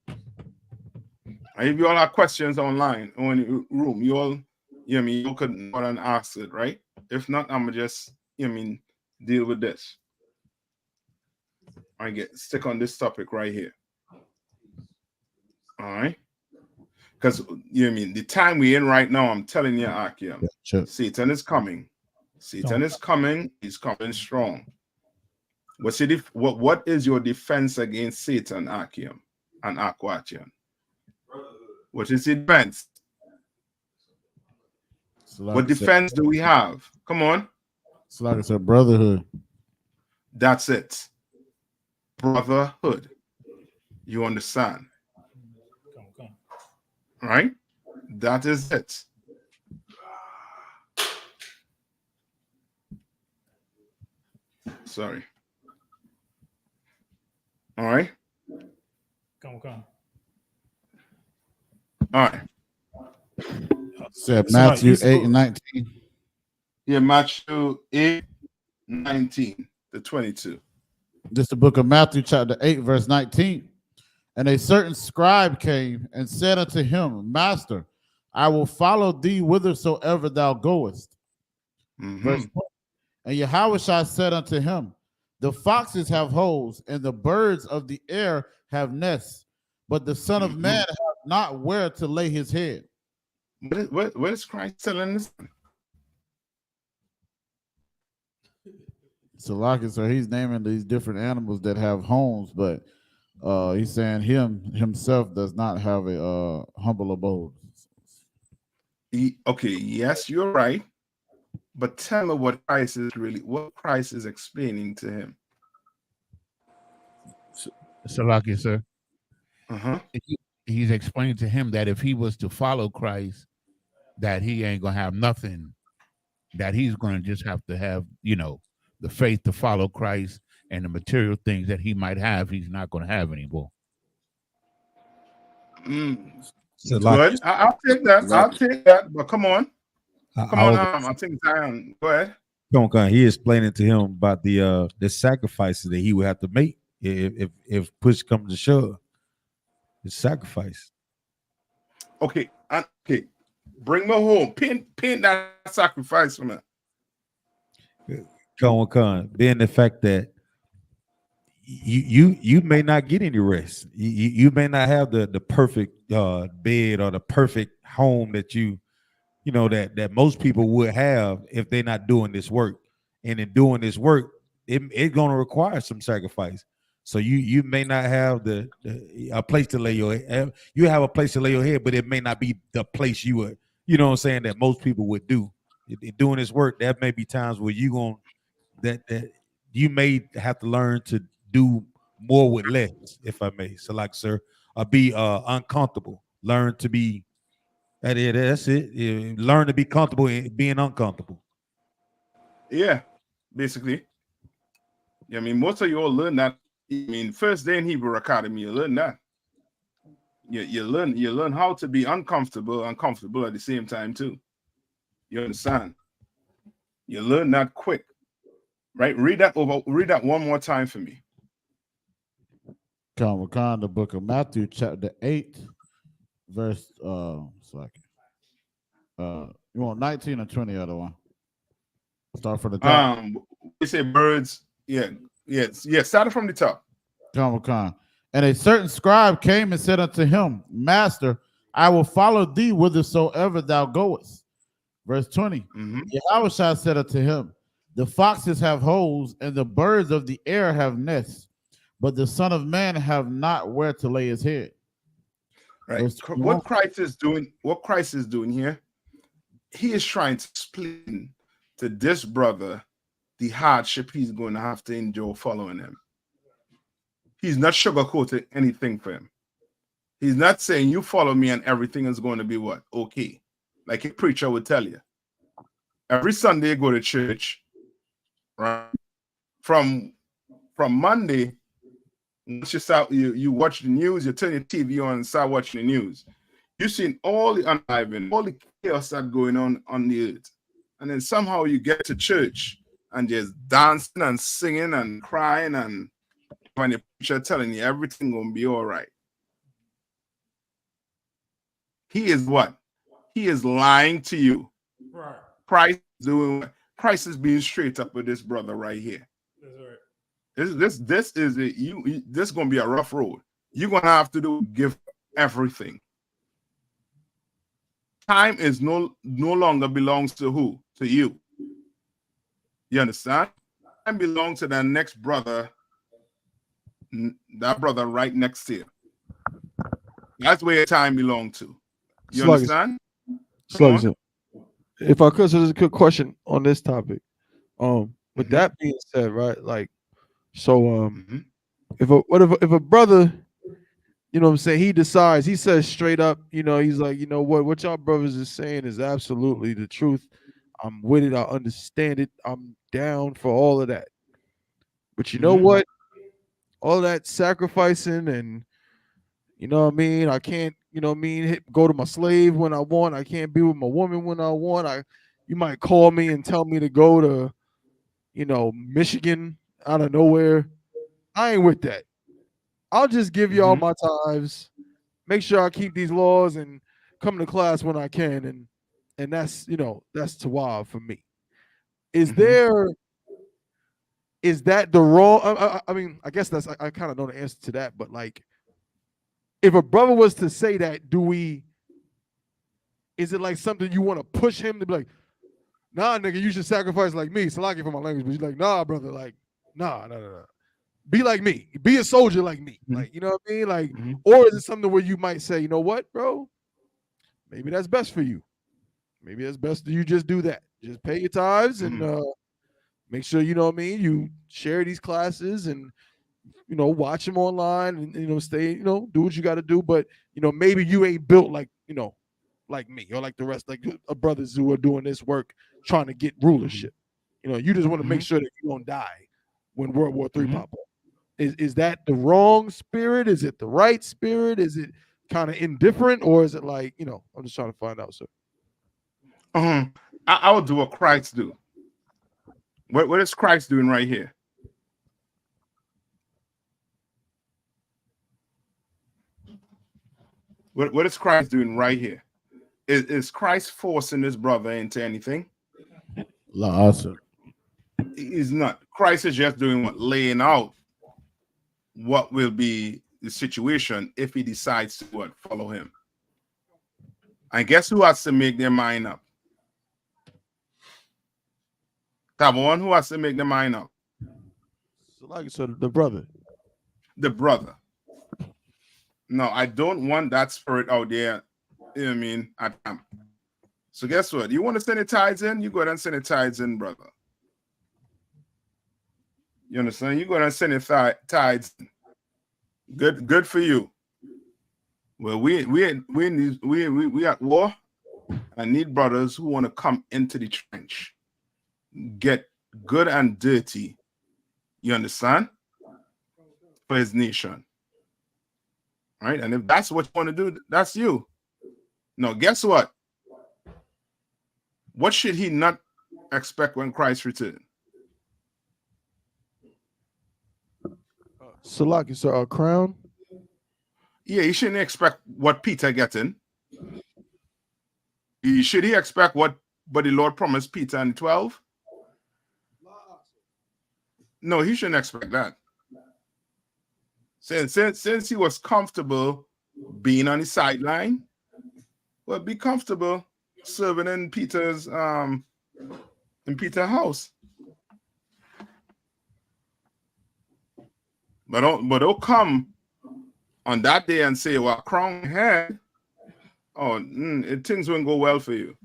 And if you all have questions online or in the room, you all, you could more than ask it, right? If not, I'm gonna just, deal with this. I stick on this topic right here. All right. Because the time we're in right now, I'm telling you, Akim, Satan is coming. Satan is coming. He's coming strong. What is your defense against Satan, Akim and Aquatian? What is the defense? What defense do we have? Come on. It's like it's a brotherhood. That's it. Brotherhood. You understand? Right? That is it. Sorry. All right. Come. Said Matthew 8:19. Yeah, Matthew 8:19-22. This is the book of Matthew, chapter 8, verse 19. And a certain scribe came and said unto him, Master, I will follow thee whithersoever thou goest. Verse 1. And Yahushua said unto him, the foxes have holes, and the birds of the air have nests, but the Son of Man hath not where to lay his head. What is Christ telling us? So he's naming these different animals that have homes, but he's saying himself does not have a humble abode. Okay, yes, you're right. But tell me what Christ is explaining to him. Salaki, sir. He's explaining to him that if he was to follow Christ, that he ain't gonna have nothing, that he's gonna just have to have, the faith to follow Christ, and the material things that he might have, he's not gonna have anymore. So good. I'll take that. I'll take that. But come on. I think Zion. Go ahead. Come on. He explaining to him about the sacrifices that he would have to make if push comes to shove. The sacrifice. Okay. Bring me home. Pin that sacrifice for me. Come on. Being the fact that you may not get any rest. You may not have the perfect bed or the perfect home that that most people would have if they're not doing this work. And in doing this work, it's going to require some sacrifice. So you may not have a place to lay your head. You have a place to lay your head, but it may not be the place you would, that most people would do. In doing this work, there may be times where that you may have to learn to do more with less, if I may. So sir, be uncomfortable. Learn to be that's it. Learn to be comfortable in being uncomfortable. Yeah, basically. Yeah, I mean, most of you all learn that. First day in Hebrew Academy, you learn that. You learn how to be uncomfortable at the same time too. You understand? You learn that quick, right? Read that one more time for me. The book of Matthew, chapter 8, verse you want 19 or 20 other one? Start from the top. We say birds. Yeah. Start from the top. And a certain scribe came and said unto him, Master, I will follow thee whithersoever thou goest. Verse 20. Yahushua said unto him, the foxes have holes, and the birds of the air have nests, but the Son of Man have not where to lay his head. Right. What Christ is doing here, he is trying to explain to this brother the hardship he's going to have to endure following him. He's not sugarcoating anything for him. He's not saying you follow me and everything is going to be what? Okay. Like a preacher would tell you. Every Sunday you go to church, right? From Monday, once you watch the news, you turn your TV on and start watching the news. You've seen all the unriving, all the chaos that's going on the earth. And then somehow you get to church and just dancing and singing and crying, and when the preacher telling you everything gonna be all right. He is what? He is lying to you. Right. Christ is being straight up with this brother right here. That's right. This is gonna be a rough road. You're gonna have to give everything. Time is no longer belongs to who? To you. You understand? Time belongs to the next brother, that brother right next to you. That's where time belongs to. You understand? If I could, so there's a good question on this topic. With that being said, right, if a brother, what I'm saying, he says straight up, he's like, what y'all brothers is saying is absolutely the truth. I'm with it. I understand it. I'm down for all of that. But you know what? All that sacrificing and, I can't you know what I mean, go to my slave when I want. I can't be with my woman when I want. You might call me and tell me to go to, you know, Michigan out of nowhere. I ain't with that. I'll just give you all my tithes, make sure I keep these laws and come to class when I can, and that's, you know, that's Tawab for me. Is that the wrong? I mean, I guess I kind of know the answer to that, but like, if a brother was to say that, is it like something you want to push him to be like, nah, nigga, you should sacrifice like me? Salaki for my language, but he's like, nah, brother, like, nah. Be like me. Be a soldier like me. Like, you know what I mean? Like, or is it something where you might say, you know what, bro? Maybe that's best for you. Maybe it's best that you just do that. Just pay your tithes and make sure, you know what I mean, you share these classes and, you know, watch them online and, you know, stay, you know, do what you got to do. But, you know, maybe you ain't built like, you know, like me or like the rest, like brothers who are doing this work trying to get rulership. You know, you just want to make sure that you don't die when World War III pop up. Is that the wrong spirit? Is it the right spirit? Is it kind of indifferent, or is it like, you know, I'm just trying to find out, sir. I would do what Christ do. What is Christ doing right here? What is Christ doing right here? Is Christ forcing his brother into anything? Awesome. He's not. Christ is just doing what? Laying out what will be the situation if he decides to follow him. And guess who has to make their mind up? That one who has to make their mind up. So like you said, the brother. The brother. No, I don't want that spirit out there. You know what I mean? So guess what? You want to send the tithes in? You go ahead and send the tithes in, brother. You understand? You go ahead and send the tithes in. Good for you. Well, we at war. I need brothers who want to come into the trench, get good and dirty. You understand? For his nation. Right? And if that's what you want to do, that's you. No, guess what? What should he not expect when Christ returns? Salaki, sir, a crown? Yeah, he shouldn't expect what Peter getting. Should he expect what the Lord promised Peter in 12? No, he shouldn't expect that. Since he was comfortable being on the sideline, well, be comfortable serving in Peter's house. But don't come on that day and say, well, crown head. Oh, things won't go well for you.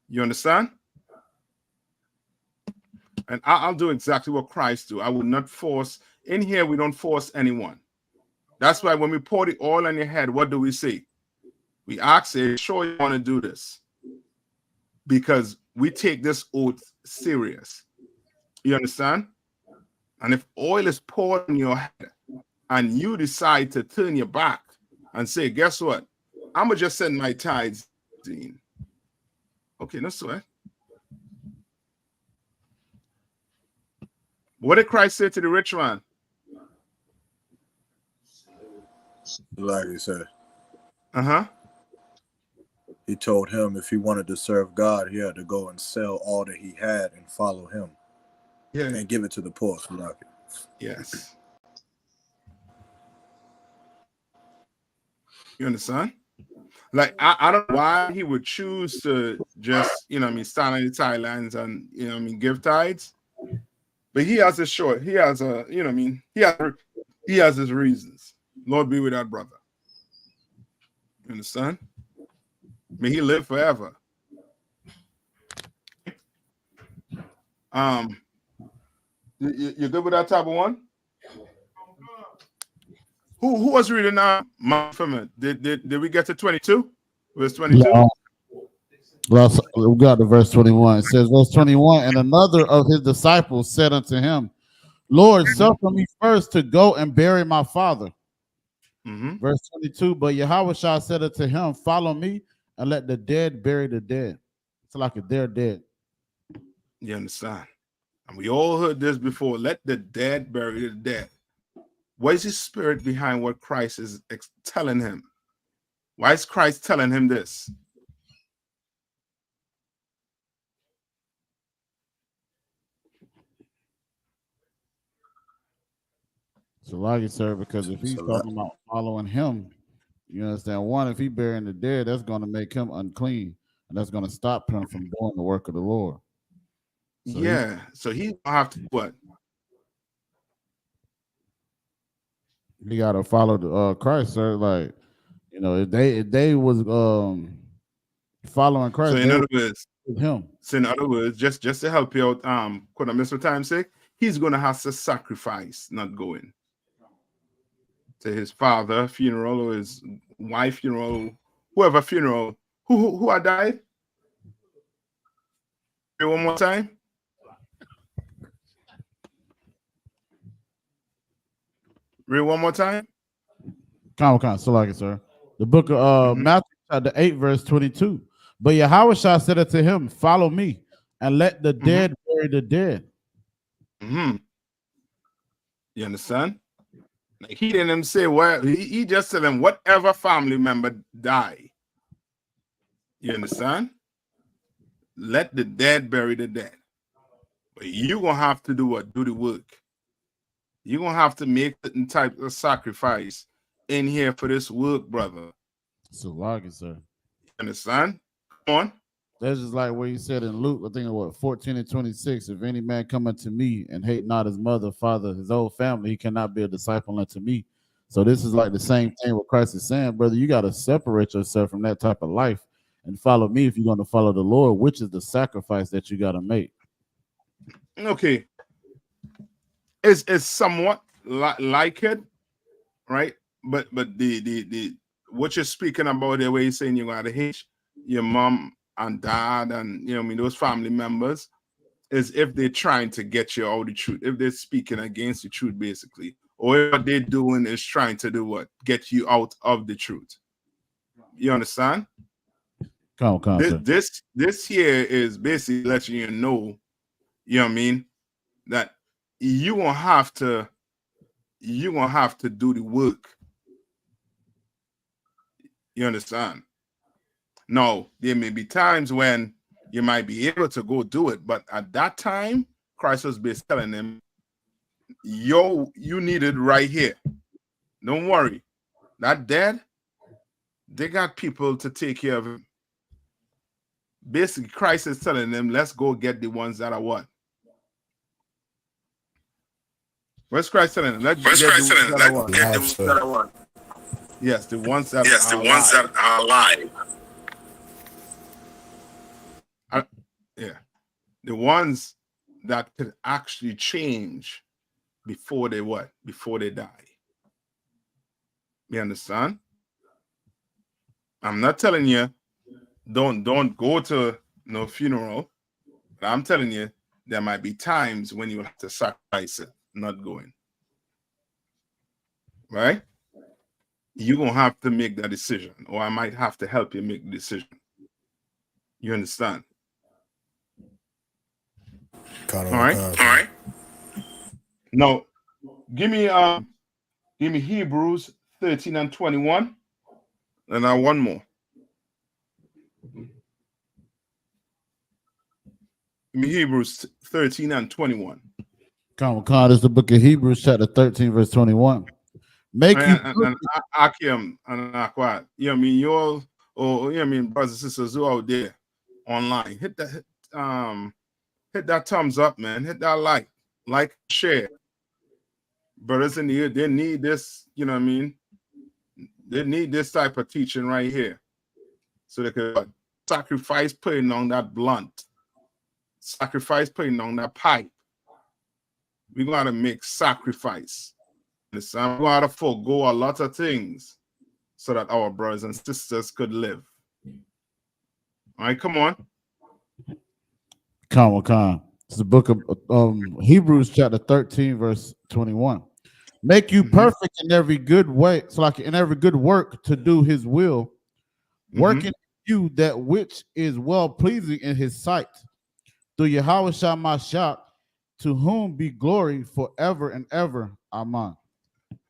You understand? And I'll do exactly what Christ do. I will not force. In here, we don't force anyone. That's why when we pour the oil on your head, what do we say? We ask, sure you want to do this? Because we take this oath serious. You understand? And if oil is poured on your head and you decide to turn your back and say, guess what? I'm going to just send my tithes in. Okay, no sweat. What did Christ say to the rich man? Like he said. He told him if he wanted to serve God, he had to go and sell all that he had and follow him. Yeah. And give it to the poor. Yes. You understand? Like, I don't know why he would choose to just, stand on the sidelines and, give tithes. But he has he has his reasons. Lord be with that brother. You understand? May he live forever. You good with that type of one? Who was reading now? Did we get to 22? Verse 22? Well, we got to verse 21. It says, verse 21, and another of his disciples said unto him, Lord, suffer me first to go and bury my father. Verse 22, but Yahweh said unto him, follow me and let the dead bury the dead. It's like if they're dead. You understand? And we all heard this before. Let the dead bury the dead. What is his spirit behind what Christ is telling him? Why is Christ telling him this? So like you, sir, because if he's talking about following him, you understand, one, if he burying the dead, that's going to make him unclean, and that's going to stop him from doing the work of the Lord. So so he don't have to what? He got to follow the Christ, sir. Like, you know, if they was following Christ, So in other words, him. So in other words, just to help you out, could I miss for time's sake? He's gonna have to sacrifice not going to his father funeral or his wife funeral, whoever funeral. Who I died? One more time. Read one more time. Come, so like it, sir. The book of Matthew chapter 8, verse 22. But Yahweh said unto him, follow me and let the dead bury the dead. You understand? Like he didn't say well, he just said him whatever family member die. You understand? Let the dead bury the dead. But you're gonna have to do what? Do the work. You're gonna have to make certain type of sacrifice in here for this work, brother. So like it, sir. You understand? Come on. That's just like what he said in Luke, I think what 14 and 26. If any man come unto me and hate not his mother, father, his whole family, he cannot be a disciple unto me. So this is like the same thing what Christ is saying, brother. You got to separate yourself from that type of life and follow me if you're going to follow the Lord, which is the sacrifice that you got to make. Okay. It's somewhat like it, right? But the what you're speaking about there, where you're saying you gotta hate your mom and dad and you know, I mean, those family members, is if they're trying to get you out the truth, if they're speaking against the truth, basically, or what they're doing is trying to do what? Get you out of the truth. You understand? Come, this here is basically letting you know, you know what I mean, that you're gonna have to do the work. You understand? Now, there may be times when you might be able to go do it, but at that time, Christ was basically telling them, yo, you need it right here. Don't worry. That dead, they got people to take care of him. Basically, Christ is telling them, let's go get the ones that are what? Where's Christ telling them? Let's get the ones that are what? Yes, the ones that are alive. Yeah, the ones that could actually change before they what? Before they die. You understand? I'm not telling you don't go to no funeral, but I'm telling you there might be times when you will have to sacrifice it, not going. Right? You're gonna have to make that decision, or I might have to help you make the decision. You understand? All right. Now, give me Hebrews 13 and 21, and now one more. Give me Hebrews 13 and 21. Come, this is the book of Hebrews, chapter 13, verse 21. Make you and Akim and Aquat. You know what I mean? You all, or you know what I mean, brothers and sisters who out there online, hit that thumbs up, man. Hit that like, share. Brothers in here, they need this, you know what I mean? They need this type of teaching right here. So they could sacrifice putting on that blunt, sacrifice putting on that pipe. We gotta make sacrifice. Listen, we gotta forego a lot of things so that our brothers and sisters could live. All right, come on. It's the book of Hebrews chapter 13, verse 21. make you perfect in every good way, so like in every good work to do his will, working you that which is well pleasing in his sight. Through Yahweh Shah Mashiach, to whom be glory forever and ever. Amen.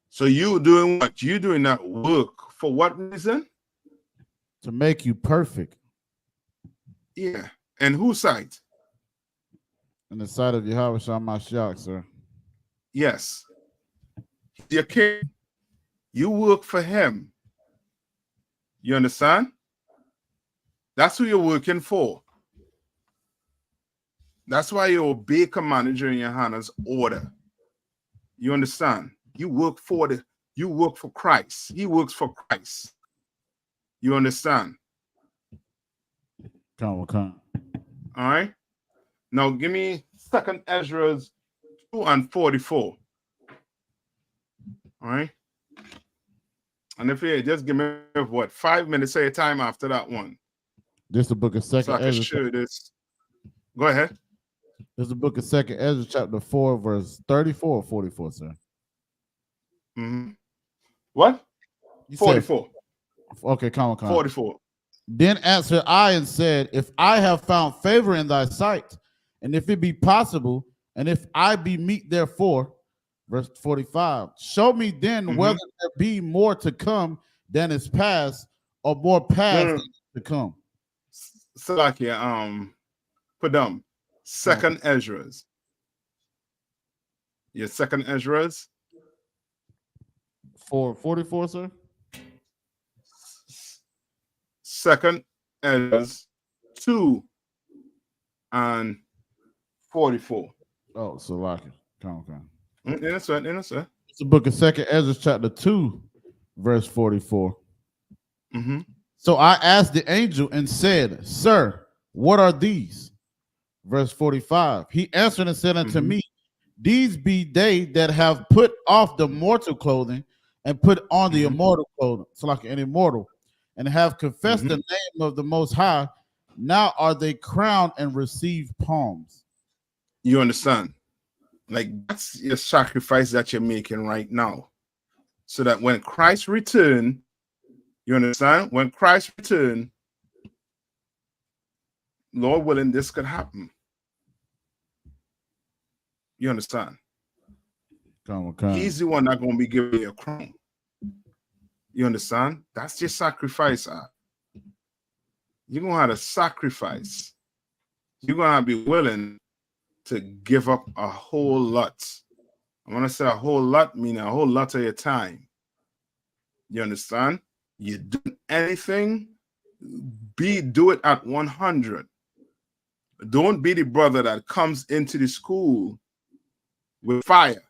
So you doing what? You doing that work for what reason? To make you perfect. Yeah. And whose sight? In the sight of Yahweh Shah Mashiach, sir. Yes. Your king. You work for him. You understand? That's who you're working for. That's why you obey command during your Hannah's order. You understand? You work for Christ. He works for Christ. You understand? Come. All right. Now give me 2 Ezra's 2 and 44. All right. And if you just give me 5 minutes of your time after that one. This is the book of 2 So I can Ezra. show you this. Go ahead. This is the book of 2 Ezra, chapter 4, verse 34 or 44, sir. What? You 44. Said, okay, come. 44. Then answered I and said, if I have found favor in thy sight, and if it be possible, and if I be meet therefore, verse 45, show me then whether there be more to come than is past, or more past than to come. Salakia, Padam, 2 Ezra's. Your 2 Ezra's? 44, sir? 2 Ezra's 2 and 44. Oh, so like it. Come. Innocent. It's the book of 2 Ezra, chapter 2, verse 44. So I asked the angel and said, sir, what are these? Verse 45. He answered and said unto me, these be they that have put off the mortal clothing and put on the immortal clothing, so like an immortal, and have confessed the name of the Most High. Now are they crowned and receive palms. You understand? Like, that's your sacrifice that you're making right now. So that when Christ return, you understand? When Christ return, Lord willing, this could happen. You understand? Come. He's the one that's going to be giving you a crown. You understand? That's your sacrifice. You're going to have to sacrifice. You're going to be willing to give up a whole lot. I want to say a whole lot, meaning a whole lot of your time. You understand? You do anything, do it at 100. Don't be the brother that comes into the school with fire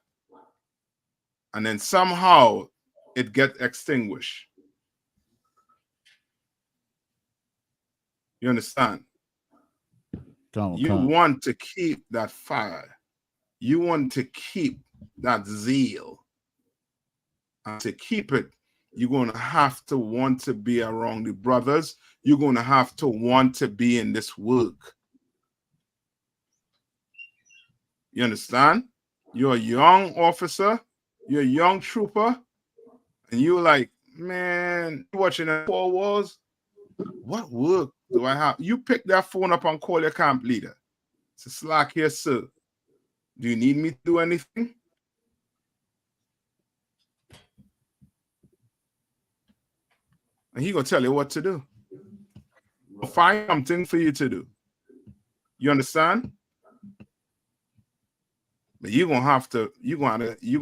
and then somehow it gets extinguished. You understand? You want to keep that fire. You want to keep that zeal. And to keep it, you're going to have to want to be around the brothers. You're going to have to want to be in this work. You understand? You're a young officer. You're a young trooper. And you're like, man, watching that 4 Wars, what work do I have? You pick that phone up and call your camp leader. It's a slack here, sir. Do you need me to do anything? And he gonna tell you what to do. I'll find something for you to do. You understand? But you're gonna have to want it. You're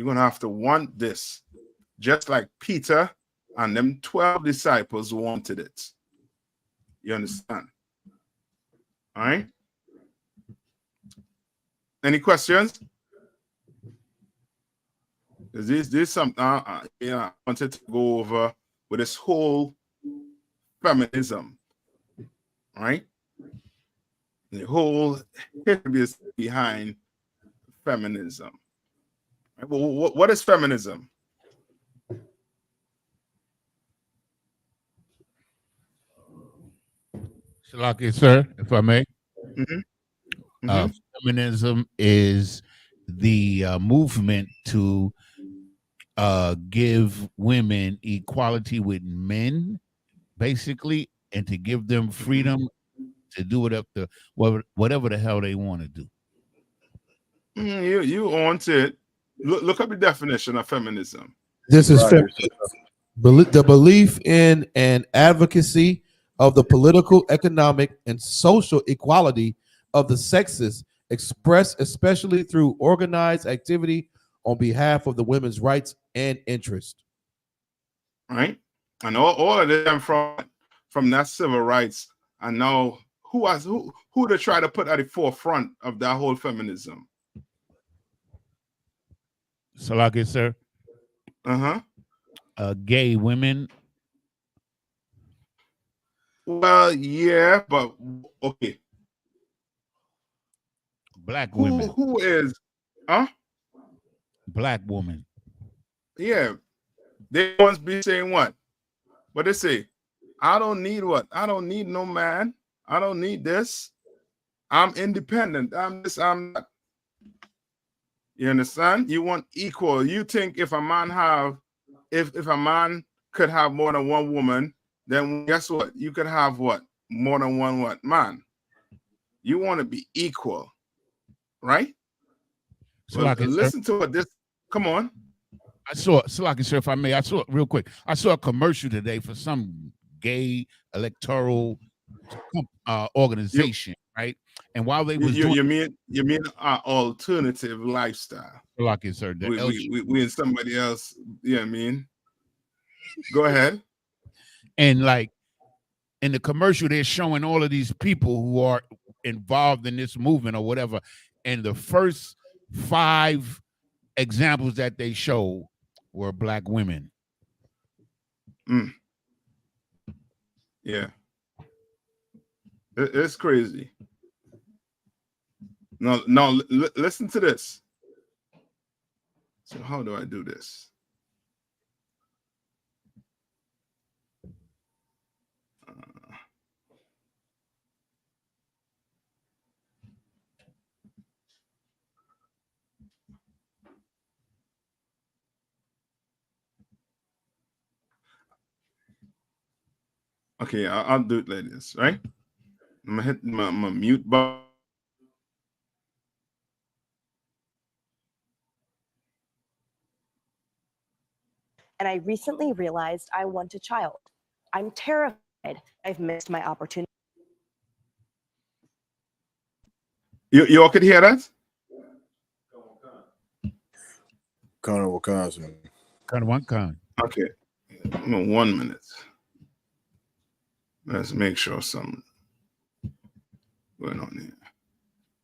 gonna have to want this, just like Peter and them 12 disciples wanted it. You understand? All right. Any questions? Is this something I wanted to go over with this whole feminism, right? The whole history behind feminism. Right? Well, what is feminism? Shalaki, sir, if I may. Feminism is the movement to give women equality with men, basically, and to give them freedom to do it up to whatever the hell they want to do. You on to it. Look up the definition of feminism. This is the belief in and advocacy of the political, economic, and social equality of the sexes, expressed especially through organized activity on behalf of the women's rights and interest. Right, and all of them from that civil rights. I know who to try to put at the forefront of that whole feminism. Salaki, sir. Gay women. Well, yeah, but okay. Black women. Who is? Black woman. Yeah, they once be saying what? What they say? I don't need what? I don't need no man. I don't need this. I'm independent. I'm this. I'm that. You understand? You want equal. You think if a man could have more than one woman, then guess what? You could have what? More than one man. You want to be equal, right? So listen to what this. Come on. I saw, Salaki, sir, if I may, I saw it real quick. I saw a commercial today for some gay electoral organization, right? And while they was you mean alternative lifestyle. Salaki, sir, we and somebody else. Yeah, I mean, go ahead. And like in the commercial, they're showing all of these people who are involved in this movement or whatever. And the first 5 examples that they show were Black women. Yeah, it's crazy. No, listen to this. So how do I do this? Okay, I'll do it like this, right? I'm gonna hit my mute button. And I recently realized I want a child. I'm terrified I've missed my opportunity. You all could hear that? Connor, Wisconsin. Okay, 1 minute. Let's make sure something going on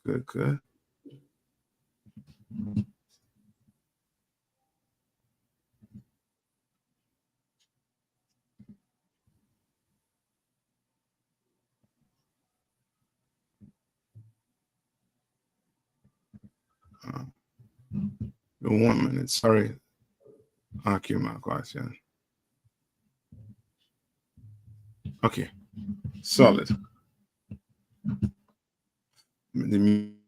here. Good. The 1 minute. Sorry. I'll cue my question. Okay. Solid. That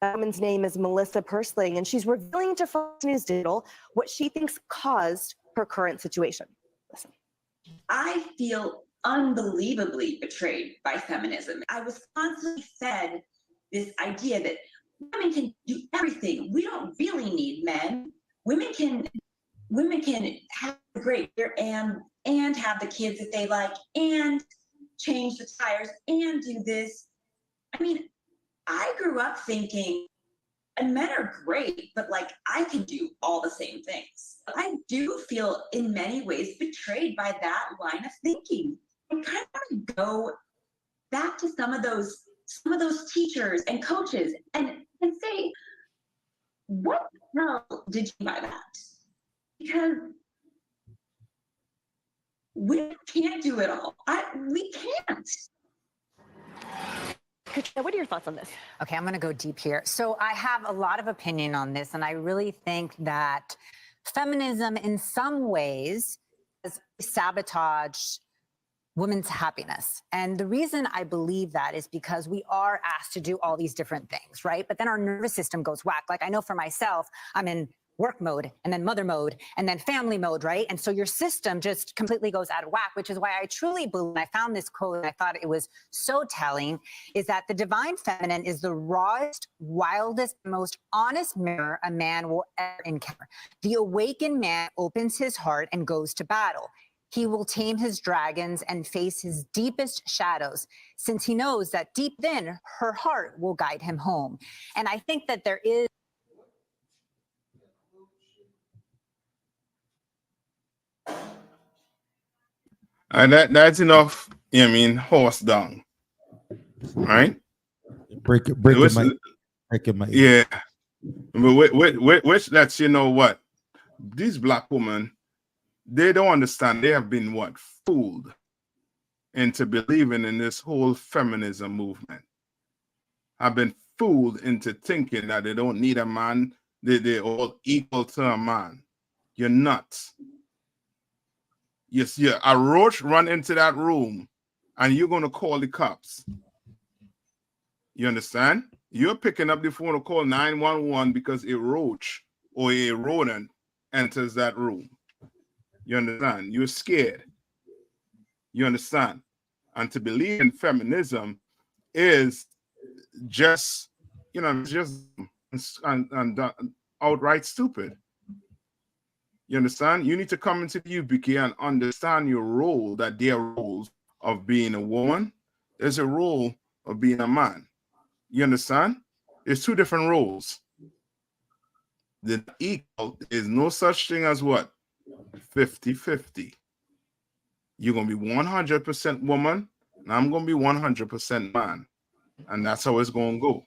woman's name is Melissa Persling, and she's revealing to Fox News Digital what she thinks caused her current situation. Listen. I feel unbelievably betrayed by feminism. I was constantly fed this idea that women can do everything. We don't really need men. Women can have a great year and have the kids that they like and change the tires and do this. I mean, I grew up thinking, and men are great, but like I can do all the same things. I do feel in many ways betrayed by that line of thinking. I kind of want to go back to some of those teachers and coaches and say, what the hell did you mean by that? Because we can't do it all. We can't. Katrina, what are your thoughts on this? Okay, I'm going to go deep here. So I have a lot of opinion on this, and I really think that feminism in some ways has sabotaged women's happiness. And the reason I believe that is because we are asked to do all these different things, right? But then our nervous system goes whack. Like I know for myself, I'm in work mode and then mother mode and then family mode, right? And so your system just completely goes out of whack, which is why I truly believe, I found this quote and I thought it was so telling, is that the divine feminine is the rawest, wildest, most honest mirror a man will ever encounter. The awakened man opens his heart and goes to battle. He will tame his dragons and face his deepest shadows, since he knows that deep within her heart will guide him home. And I think that there is And that's enough, I mean, horse dung. Right? Break it, Break it, mate. Yeah. But which lets you know what? These black women, they don't understand. They have been what? Fooled into believing in this whole feminism movement. Have been fooled into thinking that they don't need a man. They're all equal to a man. You're nuts. Yes, yeah. A roach run into that room and you're going to call the cops. You understand? You're picking up the phone to call 911 because a roach or a rodent enters that room. You understand? You're scared. You understand? And to believe in feminism is just, just and outright stupid. You understand? You need to come into the UBK and understand your role, that there are roles of being a woman. There's a role of being a man. You understand? There's two different roles. The equal is no such thing as what? 50-50. You're going to be 100% woman, and I'm going to be 100% man. And that's how it's going to go.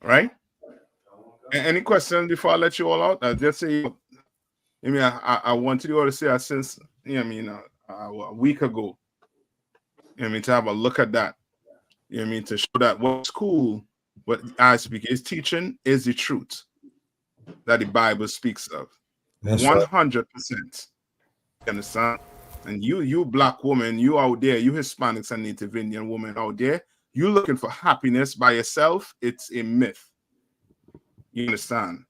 Right? Any questions before I let you all out? I just say, I wanted you all to say since, a week ago, to have a look at that. To show that what school, what Isupk is teaching is the truth that the Bible speaks of. 100%. You understand? And you black woman, you out there, you Hispanics and Native Indian woman out there, you looking for happiness by yourself, it's a myth. You understand?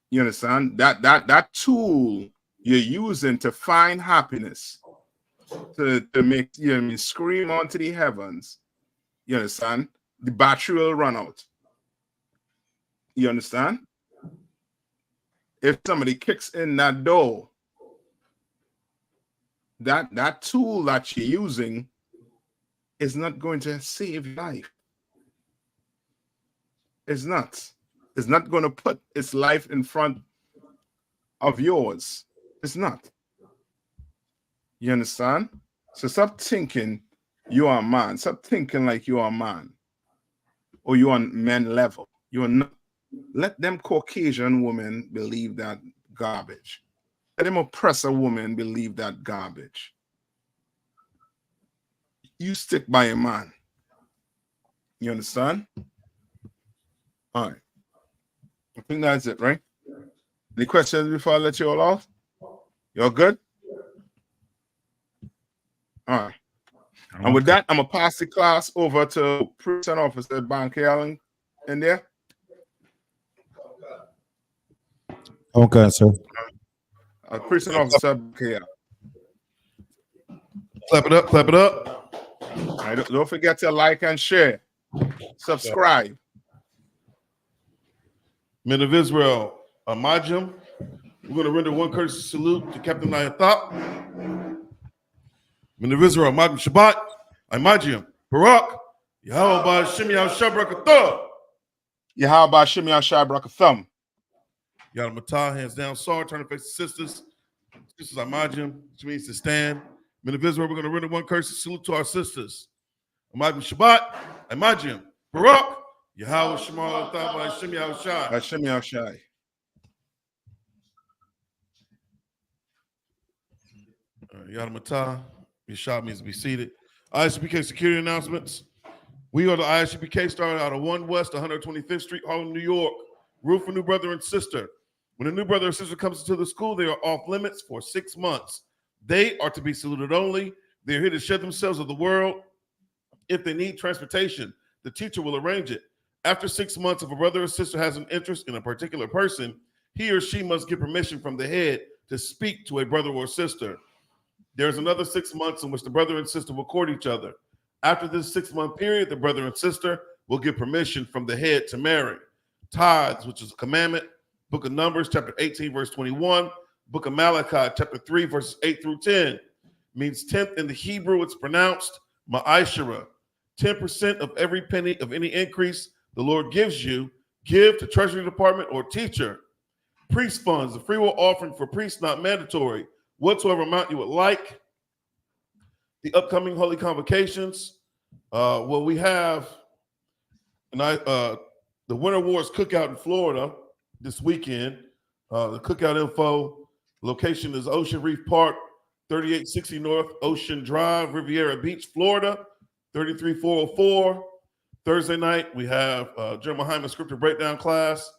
You understand? That tool you're using to find happiness, to make scream onto the heavens. You understand? The battery will run out. You understand? If somebody kicks in that door, that tool that you're using is not going to save your life. It's not. It's not going to put its life in front of yours. It's not. You understand? So stop thinking you are a man. Stop thinking like you are a man. Or you're on men level. You're not. Let them Caucasian women believe that garbage. Let them oppressor women believe that garbage. You stick by a man. You understand? All right. I think that's it, right? Any questions before I let you all off? You're good? All right. And with that, I'm going to pass the class over to Prison Officer Banky Allen in there. Okay, sir. Prison Officer Banky Allen. Clap it up, clap it up. All right, don't forget to like and share. Subscribe. Men of Israel, Amajim, we're going to render one courtesy salute to Captain Nayathop. Men of Israel, Amajim Shabbat, Amajim, Barak, Yahweh Shimi Al-Shabrakathah. Yahweh Shimi Al-Shabrakathah. Yada Matah, hands down, Sar, turn to face the sisters. Sisters Amajim, which means to stand. Men of Israel, we're going to render one courtesy salute to our sisters. Amajim Shabbat, Amajim, Barak, Yahweh Shema Al-Thaba, Hashem Yahushai. Hashem Yahushai. Yada Matah, Yeshua means to be seated. ISUPK security announcements. We are the ISUPK, started out of 1 West 125th Street, Harlem, New York. Roof for new brother and sister. When a new brother or sister comes into the school, they are off limits for 6 months. They are to be saluted only. They're here to shed themselves of the world. If they need transportation, the teacher will arrange it. After 6 months, if a brother or sister has an interest in a particular person, he or she must get permission from the head to speak to a brother or sister. There's another 6 months in which the brother and sister will court each other. After this 6-month period, the brother and sister will get permission from the head to marry. Tithes, which is a commandment, Book of Numbers, chapter 18, verse 21, Book of Malachi, chapter 3, verses 8 through 10, means tenth in the Hebrew. It's pronounced ma'ashara. 10% of every penny of any increase the Lord gives you, give to Treasury Department or teacher. Priest funds, the free will offering for priests, not mandatory. Whatsoever amount you would like. The upcoming holy convocations. We have the Winter Wars Cookout in Florida this weekend. The cookout info location is Ocean Reef Park, 3860 North Ocean Drive, Riviera Beach, Florida, 33404. Thursday night, we have Jeremiah Hyman Scripture Breakdown class.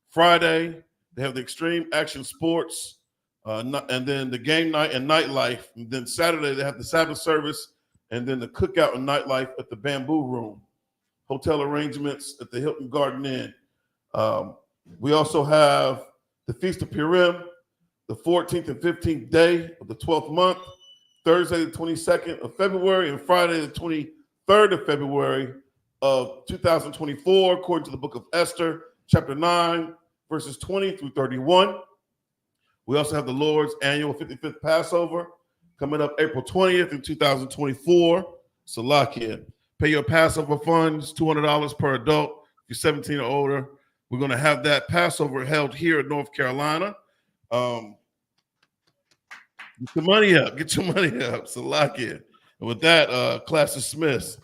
Friday, they have the Extreme Action Sports, and then the game night and nightlife. And then Saturday, they have the Sabbath service, and then the cookout and nightlife at the Bamboo Room. Hotel arrangements at the Hilton Garden Inn. We also have the Feast of Purim, the 14th and 15th day of the 12th month, Thursday, the 22nd of February, and Friday, the 23rd of February of 2024, according to the book of Esther, chapter 9, verses 20 through 31. We also have the Lord's annual 55th Passover coming up April 20th in 2024. Salakia. Pay your Passover funds, $200 per adult. If you're 17 or older, we're going to have that Passover held here in North Carolina. Get your money up. Get your money up. Salakia. And with that, class dismissed.